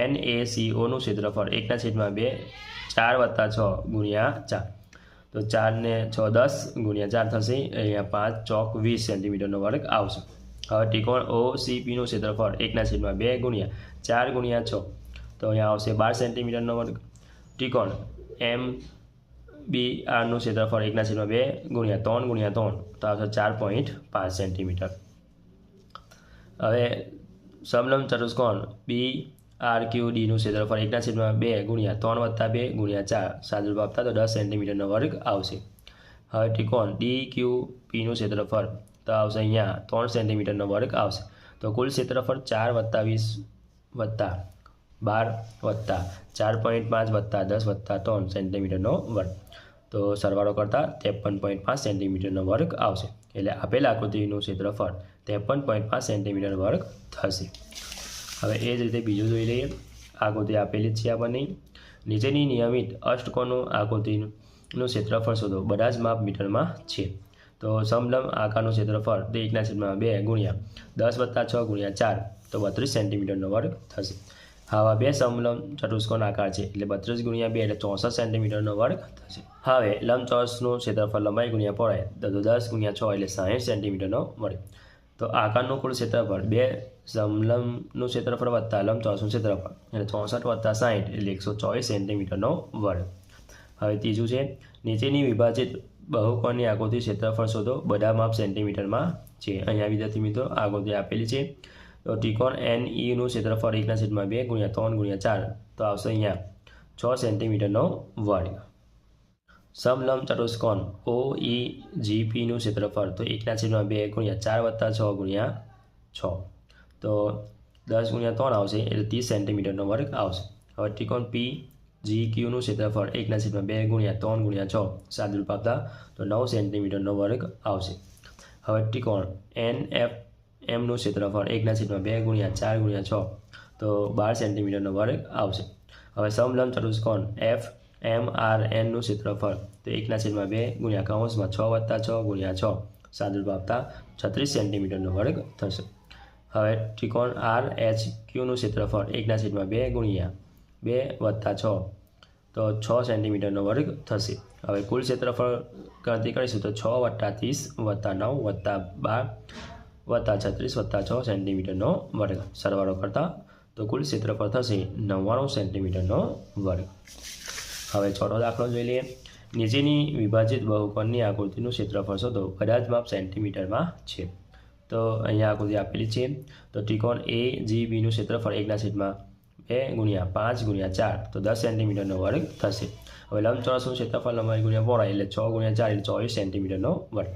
NACOનું ક્ષેત્રફળ 1/2 4 વત્તા 6 ગુણ્યા 4. તો 4 ને 6 10 ગુણ્યા 4 થશે, અહીંયા 5 ચોક 20 સેન્ટીમીટરનો વર્ગ આવશે. હવે ત્રિકોણ OCPનું ક્ષેત્રફળ 1/2 ગુણ્યા 4 ગુણ્યા 6 તો અહીંયા આવશે 12 સેન્ટીમીટરનો વર્ગ. ત્રિકોણ MBRનું ક્ષેત્રફળ 1/2 ગુણ્યા 3 ગુણ્યા 3 તો આવશે 4.5 સેન્ટીમીટર. હવે સમલંબ ચતુષ્કોણ BRQDનું ક્ષેત્રફળ 1/2 ગુણ્યા 3 વત્તા 2 ગુણ્યા 4 સાદુરૂપ આપતા તો 10 સેન્ટીમીટરનો વર્ગ આવશે. હવે ત્રિકોણ DQPનું ક્ષેત્રફળ તો આવશે અહીંયા 3 સેન્ટીમીટરનો વર્ગ આવશે. તો કુલ ક્ષેત્રફળ 4 વત્તા 20 વત્તા 12 વત્તા 4.5 વત્તા 10 વત્તા 3 સેન્ટીમીટરનો વર્ગ. તો સરવાળો કરતાં 53.5 સેન્ટીમીટરનો વર્ગ આવશે. એટલે આપેલ આકૃતિનું ક્ષેત્રફળ 53.5 સેન્ટીમીટર વર્ગ થશે. હવે એ જ રીતે બીજું જોઈ લઈએ. આકૃતિ આપેલી જ છે આપણને. નીચેની નિયમિત અષ્ટકોણનું આકૃતિનું ક્ષેત્રફળ શોધો. બધા જ માપ મીટરમાં છે. તો સમલંબ આકારનું ક્ષેત્રફળ તો 1/2 ગુણ્યા 10 + 6 ગુણ્યા 4 તો 32 સેન્ટીમીટરનો વર્ગ થશે. આવા બે સમલંબ ચતુષ્કોણ આકાર છે એટલે 32 ગુણ્યા 2 એટલે 64 સેન્ટીમીટરનો વર્ગ થશે. હવે લંબચોરસનું ક્ષેત્રફળ લંબાઈ ગુણ્યા પહોળાઈ તો 10 ગુણ્યા 6 એટલે 60 સેન્ટીમીટરનો વર્ગ. તો આકારનું કુલ ક્ષેત્રફળ બે સમલંબનું ક્ષેત્રફળ વત્તા લંબચોરસનું ક્ષેત્રફળ એટલે 64 + 60 એટલે 124 સેન્ટીમીટરનો વર્ગ. હવે ત્રીજું છે નીચેની વિભાજિત બહુકોણની આકૃતિ ક્ષેત્રફળ શોધો. બધા માપ સેન્ટીમીટરમાં છે. અહીંયા વિદ્યાર્થી મિત્રો આકૃતિ આપેલી છે. તો ત્રિકોણ NEનું ક્ષેત્રફળ 1/2 ગુણ્યા 3 ગુણ્યા 4 તો આવશે અહીંયા 6 સેન્ટીમીટરનો વર્ગ. સમલંબ ચતુષ્કોણ OEGPનું ક્ષેત્રફળ તો 1/2 ગુણ્યા 4 + 6 ગુણ્યા 6 તો 10 ગુણ્યા 3 આવશે એટલે 30 સેન્ટીમીટરનો વર્ગ આવશે. હવે ત્રિકોણ PGQનું ક્ષેત્રફળ 1/2 ગુણ્યા 3 ગુણ્યા 6 સાદુરૂપ આપતા તો 9 સેન્ટીમીટરનો વર્ગ આવશે. હવે ત્રિકોણ NFMનું ક્ષેત્રફળ 1/2 ગુણ્યા 4 ગુણ્યા 6 તો 12 સેન્ટીમીટરનો વર્ગ આવશે. હવે સમલંબ ચતુષ્કોણ FMRNનું ક્ષેત્રફળ તો 1/2 ગુણ્યા 6 + 6 ગુણ્યા 6 સાદુરૂપ આપતા 36 સેન્ટીમીટરનો વર્ગ થશે. હવે ત્રિકોણ RHQનું ક્ષેત્રફળ 1/2 ગુણ્યા 2 + 6 તો 6 સેન્ટીમીટરનો વર્ગ થશે. હવે કુલ ક્ષેત્રફળ ગણતરી કરીશું તો 6 + 30 + 9 + 12 + 36 + 6 સેન્ટીમીટરનો વર્ગ. સરવાળો કરતા તો કુલ ક્ષેત્રફળ થશે 99 સેન્ટીમીટરનો વર્ગ. હવે ચોથો દાખલો જોઈ લઈએ. નીચેની વિભાજિત બહુકોણની આકૃતિનું ક્ષેત્રફળ શોધો. બધા જ માપ સેન્ટીમીટરમાં છે. તો અહીંયા આકૃતિ આપેલી છે. તો ત્રિકોણ AGBનું ક્ષેત્રફળ 1/2 ગુણ્યા 5 ગુણ્યા 4 તો 10 સેન્ટીમીટરનો વર્ગ થશે. હવે લંબચોરસનું ક્ષેત્રફળ લંબાઈ ગુણ્યા પહોળાઈ એટલે 6 ગુણ્યા 4 એટલે 24 સેન્ટીમીટરનો વર્ગ.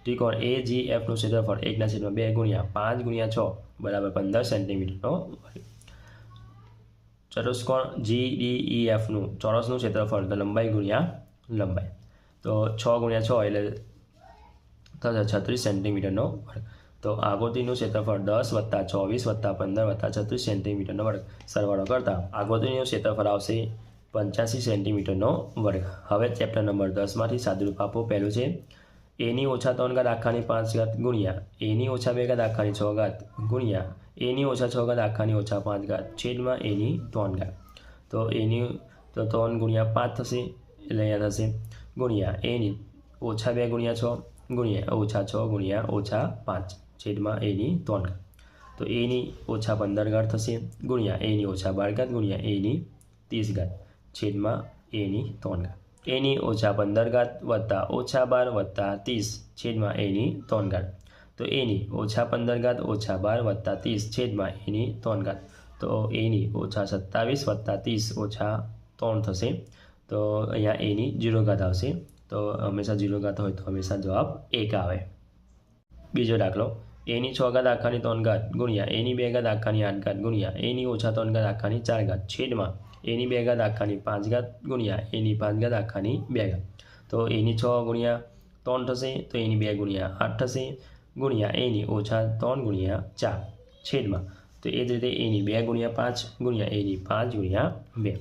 ત્રિકોણ AGFનું ક્ષેત્રફળ 1/2 ગુણ્યા 5 ગુણ્યા 6 બરાબર 15 સેન્ટીમીટરનો વર્ગ. ચતુષ્કોણ GDEFનું ચોરસનું ક્ષેત્રફળ તો લંબાઈ ગુણ્યા લંબાઈ તો 6 ગુણ્યા 6 એટલે થશે 36 સેન્ટીમીટરનો વર્ગ. તો આકૃતિનું ક્ષેત્રફળ 10 + 24 + 15 + 36 સેન્ટીમીટરનો વર્ગ. સરવાળો કરતા આકૃતિનું ક્ષેત્રફળ આવશે 85 સેન્ટીમીટરનો વર્ગ. હવે ચેપ્ટર નંબર 10માંથી સાદુરૂપ આપો. પહેલું છે A ની ઓછા 3 ઘાત આખાની 5 ઘાત ગુણ્યા A ની ઓછા 2 ઘાત આખાની 6 ઘાત ગુણ્યા A ની ઓછા 6 ઘાત આખાની ઓછા 5 ઘાત છેદમાં A ની 3 ઘાત. તો A ની તો 3 ગુણ્યા 5 થશે એટલે અહીંયા થશે ગુણ્યા A ની ઓછા 2 ગુણ્યા 6 ગુણ્યા ઓછા 6 ગુણ્યા ઓછા 5 છેદમાં A ની 3 ઘાત. તો A ની ઓછા 15 ઘાત થશે ગુણ્યા A ની ઓછા 12 ઘાત ગુણ્યા A ની 30 ઘાત છેદમાં A ની 3 ઘાત. A ની ઓછા 15 ઘાત વત્તા ઓછા 12 વત્તા 30 છેદમાં A ની 3 ઘાત. તો A ની ઓછા 15 ઘાત ઓછા 12 વત્તા 30 છેદમાં A ની 3 ઘાત. તો A ની ઓછા 27 વત્તા 30 ઓછા 3 થશે. તો અહીંયા A ની 0 ઘાત આવશે. તો હંમેશા 0 ઘાત હોય તો હંમેશા જવાબ 1 આવે. બીજો દાખલો A ની 6 ઘાત આખાની 3 ઘાત ગુણ્યા A ની 2 ઘાત આખાની 8 ઘાત ગુણ્યા A ની ઓછા 3 ઘાત આખાની 4 ઘાત છેદમાં A ની 2 ઘાત આખાની 5 ઘાત ગુણ્યા A ની 5 ઘાત આખાની 2 ઘાત. તો A ની 6 ગુણ્યા 3 થશે તો A ની 2 ગુણ્યા 8 થશે ગુણ્યા A ની ઓછા 3 ગુણ્યા 4 છેદમાં તો એ જ રીતે A ની 2 ગુણ્યા 5 ગુણ્યા A ની 5 ગુણ્યા 2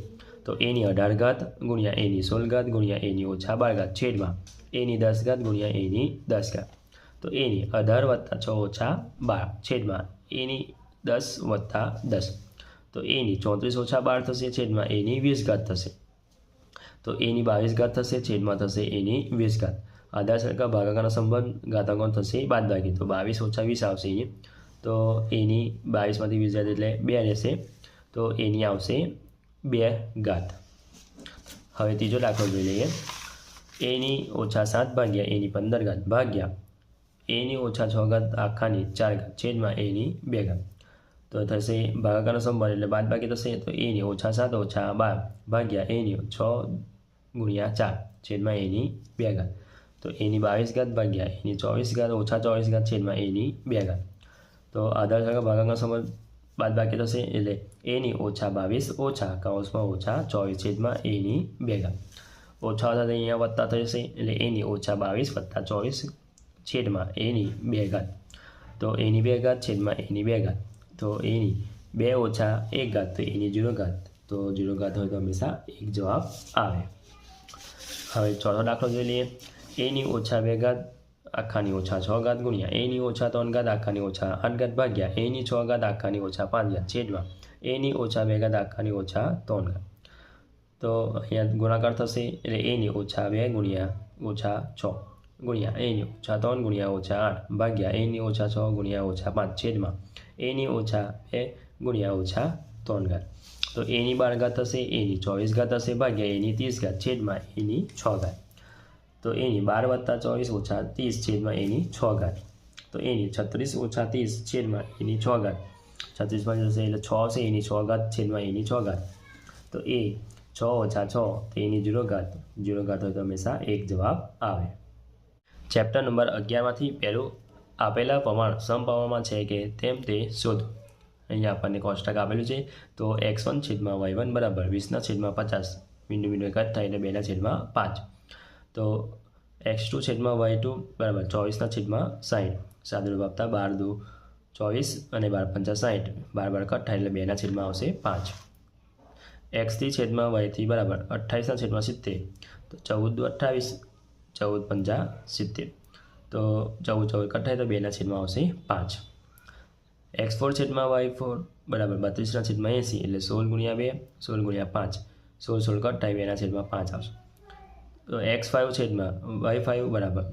તો A ની 18 ઘાત ગુણ્યા A ની 16 ઘાત ગુણ્યા A ની ઓછા 12 ઘાત છેદમાં A ની 10 ઘાત ગુણ્યા A ની 10 ઘાત. તો A ની 18 + 6 ઓછા 12 છેદમાં A ની 10 વત્તા 10 તો A ની 34 ઓછા 12 થશે છેદમાં A ની 20 ઘાત થશે. તો A ની 22 ઘાત થશે છેદમાં થશે A ની 20 ઘાત. આધાર સરખા ભાગાકારનો સંબંધ ઘાતાંકો થશે બાદબાકી તો 22 ઓછા 20 આવશે અહીંયા. તો A ની 22માંથી 20 જાય એટલે 2 રહેશે. તો A ની આવશે 2 ઘાત. હવે ત્રીજો દાખલો જોઈ લઈએ. A ની ઓછા 7 ભાગ્યા A ની 15 ઘાત ભાગ્યા A ની ઓછા 6 ઘાત આખાની 4 ઘાત છેદમાં A ની 2 ઘાત. તો થશે ભાગાકારનો સંબંધ એટલે બાદબાકી થશે તો A ની ઓછા 7 ઓછા 12 ભાગ્યા A ની 6 ગુણ્યા 4 છેદમાં A ની 2 ઘાત. તો A ની 22 ઘાત ભાગ્યા A ની 24 ઘાત ઓછા 24 ઘાત છેદમાં A ની 2 ઘાત. તો આધાર સરખા ભાગાકારનો સંબંધ બાદબાકી થશે એટલે A ની ઓછા 22 ઓછા કૌંસમાં ઓછા 24 છેદમાં A ની 2 ઘાત. ઓછા સાથે અહીંયા વત્તા થશે એટલે A ની ઓછા 22 વત્તા 24 છેદમાં A ની 2 ઘાત. તો A ની 2 ઘાત છેદમાં A ની 2 ઘાત. તો A ની 2 ઓછા 1 ઘાત તો A ની 0 ઘાત. તો 0 ઘાત હોય તો હંમેશા 1 જવાબ આવે. હવે ચોથો દાખલો જોઈ લઈએ. A ની ઓછા 2 ઘાત આખાની ઓછા 6 ઘાત ગુણ્યા એની ઓછા 3 ઘાત આખાની ઓછા 8 ઘાત ભાગ્યા એની 6 ઘાત આખાની ઓછા 5 ઘાત છેદમાં એની ઓછા 2 ઘાત આખાની ઓછા 3 ઘાત. તો અહીંયા ગુણાકાર થશે એટલે એની ઓછા 2 ગુણ્યા ઓછા 6 ગુણ્યા એની ઓછા 3 ગુણ્યા ઓછા 8 ભાગ્યા એની ઓછા 6 ગુણ્યા ઓછા 5 છેદમાં એની ઓછા 2 ગુણ્યા ઓછા 3 ઘાત. તો એની 12 ઘાત થશે એની 24 ઘાત થશે ભાગ્યા એની 30 ઘાત છેદમાં એની 6 ઘાત. તો એની 12 + 24 ઓછા 30 છેદમાં એની 6 ઘાત. તો એની 36 ઓછા 30 છેદમાં એની 6 ઘાત. 36 જશે એટલે 6 આવશે એની 6 ઘાત છેદમાં એની 6 ઘાત. તો એ 6 ઓછા 6 તો એની 0 ઘાત. 0 ઘાત હોય તો હંમેશા 1 જવાબ આવે. ચેપ્ટર નંબર 11માંથી પહેલું આપેલા પ્રમાણ સમપ્રમાણમાં છે કે તેમ તે શોધો. અહીંયા આપણને કોષ્ટક આપેલું છે. તો x1 છેદમાં y1 બરાબર 20/50 બિંદુ બિંદુ એક જ થાય એટલે 2/5. તો x2 છેદમાં y2 બરાબર 24/60 સાદુરૂપ આપતા 12 × 2 24 અને 12 × 5 60 12 કટ થાય એટલે 2/5 આવશે 5. x3 છેદમાં y3 બરાબર 28/70 તો 14 × 28 14 × 70 તો 14 કટ થાય તો 2/5 આવશે 5. x4 છેદમાં y4 બરાબર 32/80 એટલે 16 × 2 16 × 5 16 કટ થાય 2/5 આવશે. તો x5 છેદમાં y5 બરાબર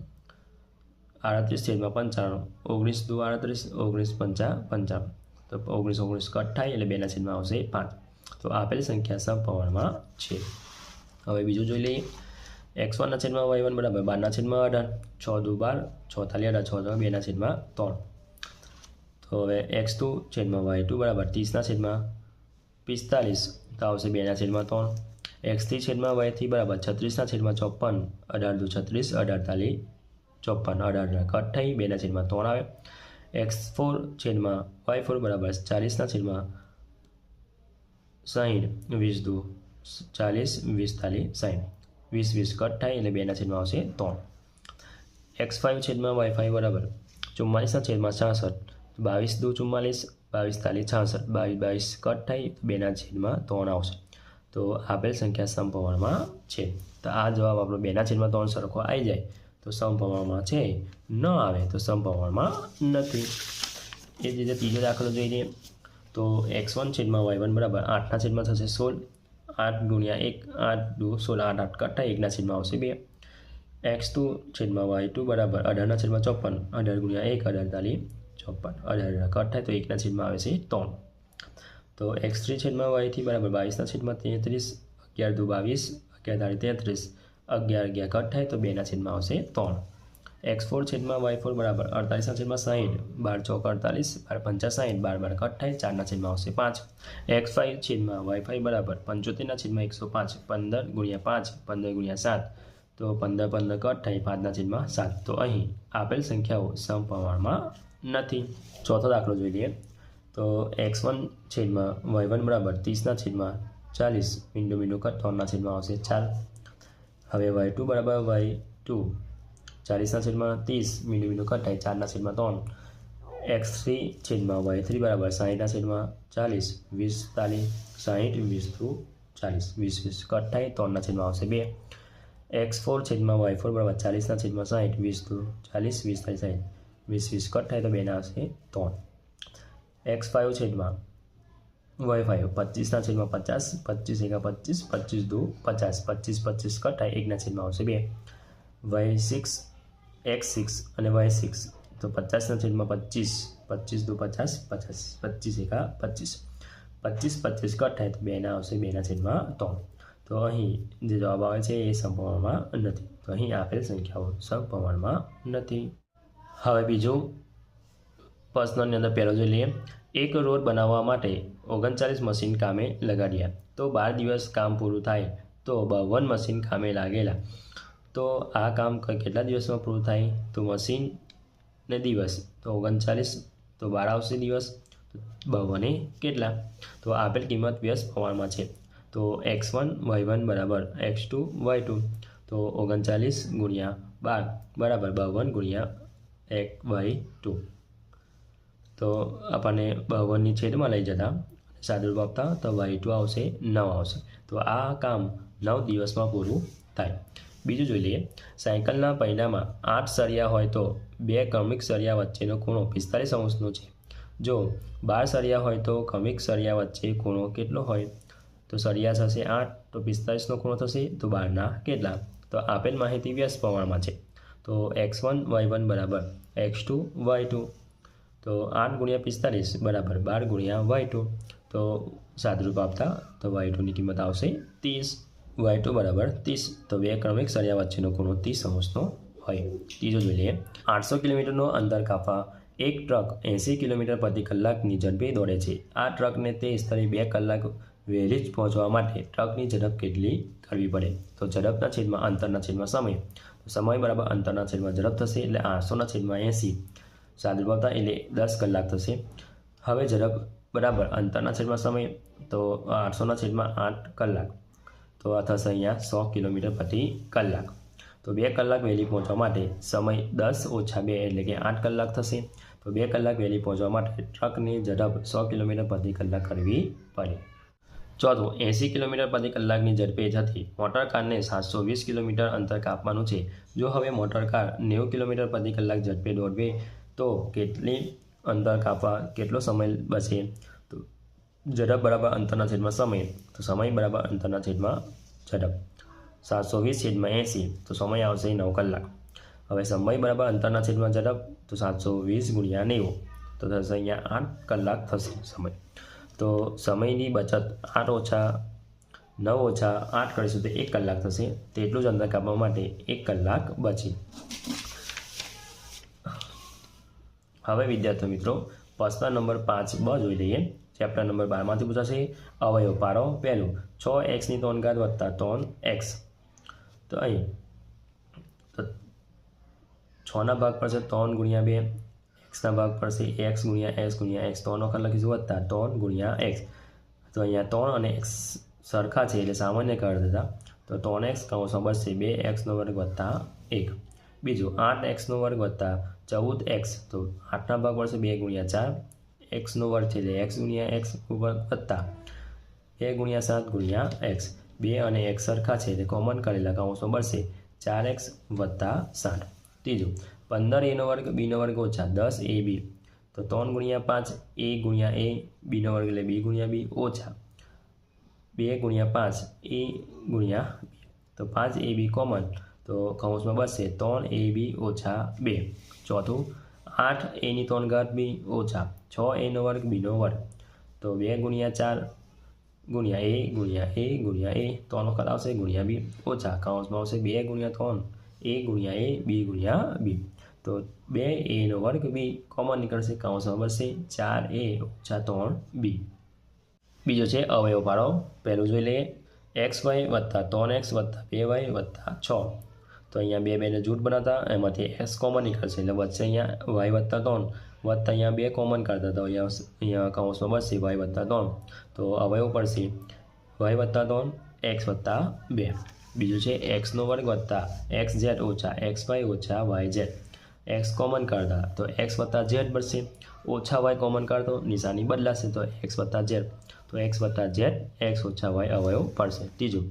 38/95 19 × 2 38 19 × 5 55 તો 19 કટ થાય એટલે 2/5 આવશે 5. તો આપેલ સંખ્યા સમપ્રમાણમાં છે. હવે બીજું જોઈ લઈએ. x1 છેદમાં y1 બરાબર 12/18 6 × 2 12 6 × 18 6 × 2/3. તો હવે x2 છેદમાં y2 બરાબર 30/45 તો આવશે 2/3. x3 છેદમાં y3 બરાબર 36/54 18 × 36 18 54 18 કટ થઈ 2/3 આવે. x4 છેદમાં y4 બરાબર 40/60 20 × 2 40 20 40 60 20 કટ થાય એટલે 2/3 આવશે 3. x5 છેદમાં y5 બરાબર 44/66 22 × 2 44 22 40 66 22 કટ થાય 2/3 આવશે. તો આપેલ સંખ્યા સમપ્રમાણમાં છે. તો આ જવાબ આપણો 2/3 સરખો આવી જાય તો સમપ્રમાણમાં છે, ન આવે તો સમપ્રમાણમાં નથી. એ જ રીતે ત્રીજો દાખલો જોઈ લઈએ. તો x1 છેદમાં y1 બરાબર 8/16 થશે 16 8 × 1 8 2 16 8 8 કટ થાય 1/3 આવશે 2. x2 છેદમાં y2 બરાબર 18/54 18 × 1 18 54 18 કટ થાય તો 1/3 આવે છે 3. તો x3 છેદમાં y3 બરાબર 22/33 11 × 2 22 11 33 11 કટ થાય તો 2/3 આવશે 3. x4 છેદમાં y4 બરાબર 48/60 12 × 4 48 12 × 5 60 12 કટ થાય 4/3 આવશે 5. x5 છેદમાં y5 બરાબર 75/105 15 × 5 15 × 7 તો 15 કટ થાય 5/7. તો અહીં આપેલ સંખ્યાઓ સમપ્રમાણમાં નથી. ચોથો દાખલો જોઈ લઈએ. તો x1 છેદમાં y1 બરાબર 30/40 બિંદુ બિંદુ કટ 3/3 આવશે 4. હવે y2 બરાબર y2 40/30 બિંદુ બિંદુ કટ થાય 4/3. x3 છેદમાં y3 બરાબર 60/40 20 40 60 20 40 20 કટ થાય 3/3 આવશે 2. x4 છેદમાં y4 બરાબર 40/60 20 40 20 40 60 કટ થાય તો 2 આવશે 3. x5 છેદમાં y5 25/50 25 × 25 25 2 50 25 25 કટ થાય 1/3 આવશે 2. y6 x6 અને y6 તો 50/25 25 2 50 50 25 × 25 25 25 કટ થાય તો 2 આવશે 2/3. તો અહીં જે જવાબ આવે છે એ સમપ્રમાણમાં નથી. તો અહીં આપેલ સંખ્યાઓ સમપ્રમાણમાં નથી. હવે બીજું પ્રશ્નની અંદર પહેલો જોઈ લઈએ. એક રોડ બનાવવા માટે 39 મશીન કામે લગાડ્યા. તો 12 દિવસ કામ પૂરું થાય તો 52 મશીન કામે લાગેલા. તો આ કામ કેટલા દિવસમાં પૂરું થાય? તો મશીન ને દિવસ તો 39 તો 12 આવશે દિવસ. તો 52 કેટલા? તો આપેલ કિંમત વ્યસ્ત પ્રમાણમાં છે. તો x1 y1 બરાબર x2 y2 તો 39 × 12 બરાબર 52 × y2. તો આપણને 52ની છેદમાં લઈ જતા સાદુરૂપ આપતા તો y2 આવશે 9 આવશે. તો આ કામ 9 દિવસમાં પૂરું થાય. બીજું જોઈ લઈએ, સાયકલના પૈડામાં 8 સળિયા હોય તો 2 ક્રમિક સળિયા વચ્ચેનો ખૂણો 45 અંશનો છે. જો 12 સળિયા હોય તો ક્રમિક સળિયા વચ્ચે ખૂણો કેટલો હોય? તો સળિયા થશે 8, તો 45નો ખૂણો થશે તો 12ના કેટલા? તો આપેલ માહિતી વ્યસ્ત પ્રમાણમાં છે. તો x1 y1 બરાબર x2 y2. તો 8 ગુણ્યા 45 બરાબર 12 ગુણ્યા y2. તો સાદુરૂપ આપતા તો y2ની કિંમત આવશે 30, y2 બરાબર 30. તો 2 ક્રમિક સળિયા વચ્ચેનો ખૂણો 30 અંશનો હોય. ત્રીજો જોઈ લઈએ, 800 કિલોમીટરનો અંતર કાપવા એક ટ્રક 80 કિલોમીટર પ્રતિ કલાકની ઝડપે દોડે છે. આ ટ્રકને તે સ્થળે 2 કલાક વહેલી જ પહોંચવા માટે ટ્રકની ઝડપ કેટલી કરવી પડે? તો ઝડપના છેદમાં અંતરના છેદમાં સમય. તો સમય બરાબર અંતરના છેદમાં ઝડપ થશે એટલે 800ના છેદમાં 80. સાદુરૂપ આપતા એટલે 10 કલાક થશે. હવે ઝડપ બરાબર અંતરના છેદમાં સમય, તો 800ના છેદમાં 8 કલાક. તો આ થશે અહીંયા 100 કિલોમીટર પ્રતિ કલાક. તો 2 કલાક વહેલી પહોંચવા માટે સમય 10 ઓછા 2 એટલે કે 8 કલાક થશે. તો 2 કલાક વહેલી પહોંચવા માટે ટ્રકની ઝડપ 100 કિલોમીટર પ્રતિ કલાક કરવી પડે. ચોથું, 80 કિલોમીટર પ્રતિ કલાકની ઝડપે જતી મોટરકારને 720 કિલોમીટર અંતર કાપવાનું છે. જો હવે મોટરકાર 90 કિલોમીટર પ્રતિ કલાક ઝડપે દોડવે તો કેટલી અંતર કાપવા કેટલો સમય બચે? તો ઝડપ બરાબર અંતરના છેદમાં સમય, તો સમય બરાબર અંતરના છેદમાં ઝડપ. 720 છેદમાં 80, તો સમય આવશે 9 કલાક. હવે સમય બરાબર અંતરના છેદમાં ઝડપ, તો 720 ગુણ્યા 90, તો થશે અહીંયા 8 કલાક થશે સમય. તો સમયની બચત 8 ઓછા 9 ઓછા 8 કરીશું તો 1 કલાક થશે. તેટલું જ અંતર કાપવા માટે 1 કલાક બચે. હવે વિદ્યાર્થી મિત્રો પ્રશ્ન નંબર 5 બ જોઈ લઈએ. ચેપ્ટર નંબર 12માંથી પૂછાશે અવયવ પાડો. પહેલું, 6xની 3 ઘાત વત્તા 3x. તો અહીં તો 6ના ભાગ પડશે 3 ગુણ્યા 2, xના ભાગ પડશે x ગુણ્યા s ગુણ્યા x. 3 વખત લખીશું વત્તા 3 ગુણ્યા x. તો અહીંયા 3 અને x સરખા છે એટલે સામાન્ય કરી દેતા. તો 3x કૌંસમાં બચશે 2x² વત્તા 1. બીજું, 8x² વત્તા 14x. તો 8ના ભાગ પડશે 2 ગુણ્યા 4, x² છે એટલે x ગુણ્યા x વત્તા 2 ગુણ્યા 7 ગુણ્યા x. 2 અને x સરખા છે એટલે કોમન કરેલા કૌંસમાં બચશે 4x વત્તા 7. ત્રીજું, 15a² b² ઓછા 10ab. તો 3 ગુણ્યા 5 a ગુણ્યા a, b² એટલે b ગુણ્યા b ઓછા 2 ગુણ્યા 5 a ગુણ્યા b. તો 5ab કોમન, તો કૌંસમાં બચશે 3ab ઓછા 2. ચોથું, 8a ની 3 ઘાત b ઓછા 6a² b². તો 2 ગુણ્યા 4 ગુણ્યા a ગુણ્યા a ગુણ્યા a, 3 વખત આવશે ગુણ્યા b ઓછા કૌંસમાં આવશે 2 ગુણ્યા 3 a ગુણ્યા a b ગુણ્યા b. તો 2a² b કોમન નીકળશે, કૌંસમાં બચશે 4a ઓછા 3b. બીજો છે અવયવ પાડો. પહેલું જોઈ લઈએ, xy વત્તા 3x વત્તા 2y વત્તા 6. તો અહીંયા 2 2ને જૂથ બનાવતા એમાંથી x કોમન નીકળશે એટલે વચ્ચે અહીંયા y વત્તા 3 વત્તા અહીંયા 2 કોમન કરતા તો અહીંયા કૌંસમાં બચશે y વત્તા 3. તો અવયવ પડશે y વત્તા 3 x વત્તા 2. બીજું છે x² વત્તા xz ઓછા xy ઓછા yz. x કોમન કરતા તો x વત્તા z બનશે, ઓછા y કોમન કરતો નિશાની બદલાશે તો x વત્તા z. તો x વત્તા z x ઓછા y અવયવ પડશે. ત્રીજું,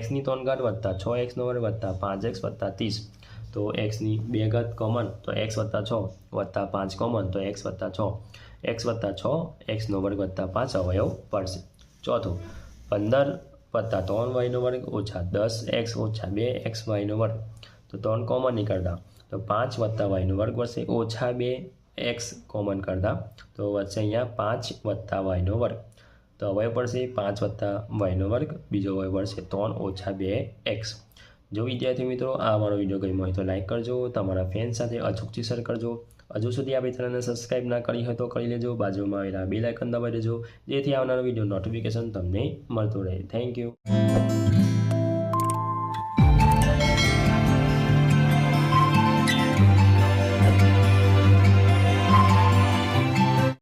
xની 3 ઘાત વત્તા 6x² વત્તા 5x વત્તા 30. તો xની 2 ઘાત કોમન તો x વત્તા 6 વત્તા 5 કોમન તો x વત્તા 6. x વત્તા 6 x² વત્તા 5 અવયવ પડશે. ચોથું, 15 વત્તા 3y² ઓછા 10x ઓછા 2xy². તો 3 કોમન નીકળતા તો 5 વત્તા y² વળશે ઓછા 2x કોમન કરતા તો વચ્ચે અહીંયા 5 વત્તા y². તો અવયવ પડશે 5 વત્તા y². બીજો અવયવ પડશે 3 ઓછા 2x. જો વિદ્યાર્થી મિત્રો આ અમારો વિડીયો ગમ્યો હોય તો લાઈક કરજો, તમારા ફ્રેન્ડ સાથે અચૂકથી શેર કરજો. હજુ સુધી આપણી ચેનલને સબસ્ક્રાઈબ ના કરી હોય તો કરી લેજો. બાજુમાં આવેલા બેલ આઇકન દબાવી દેજો જેથી આવનારો વિડીયો નોટિફિકેશન તમને મળતું રહે. Thank you.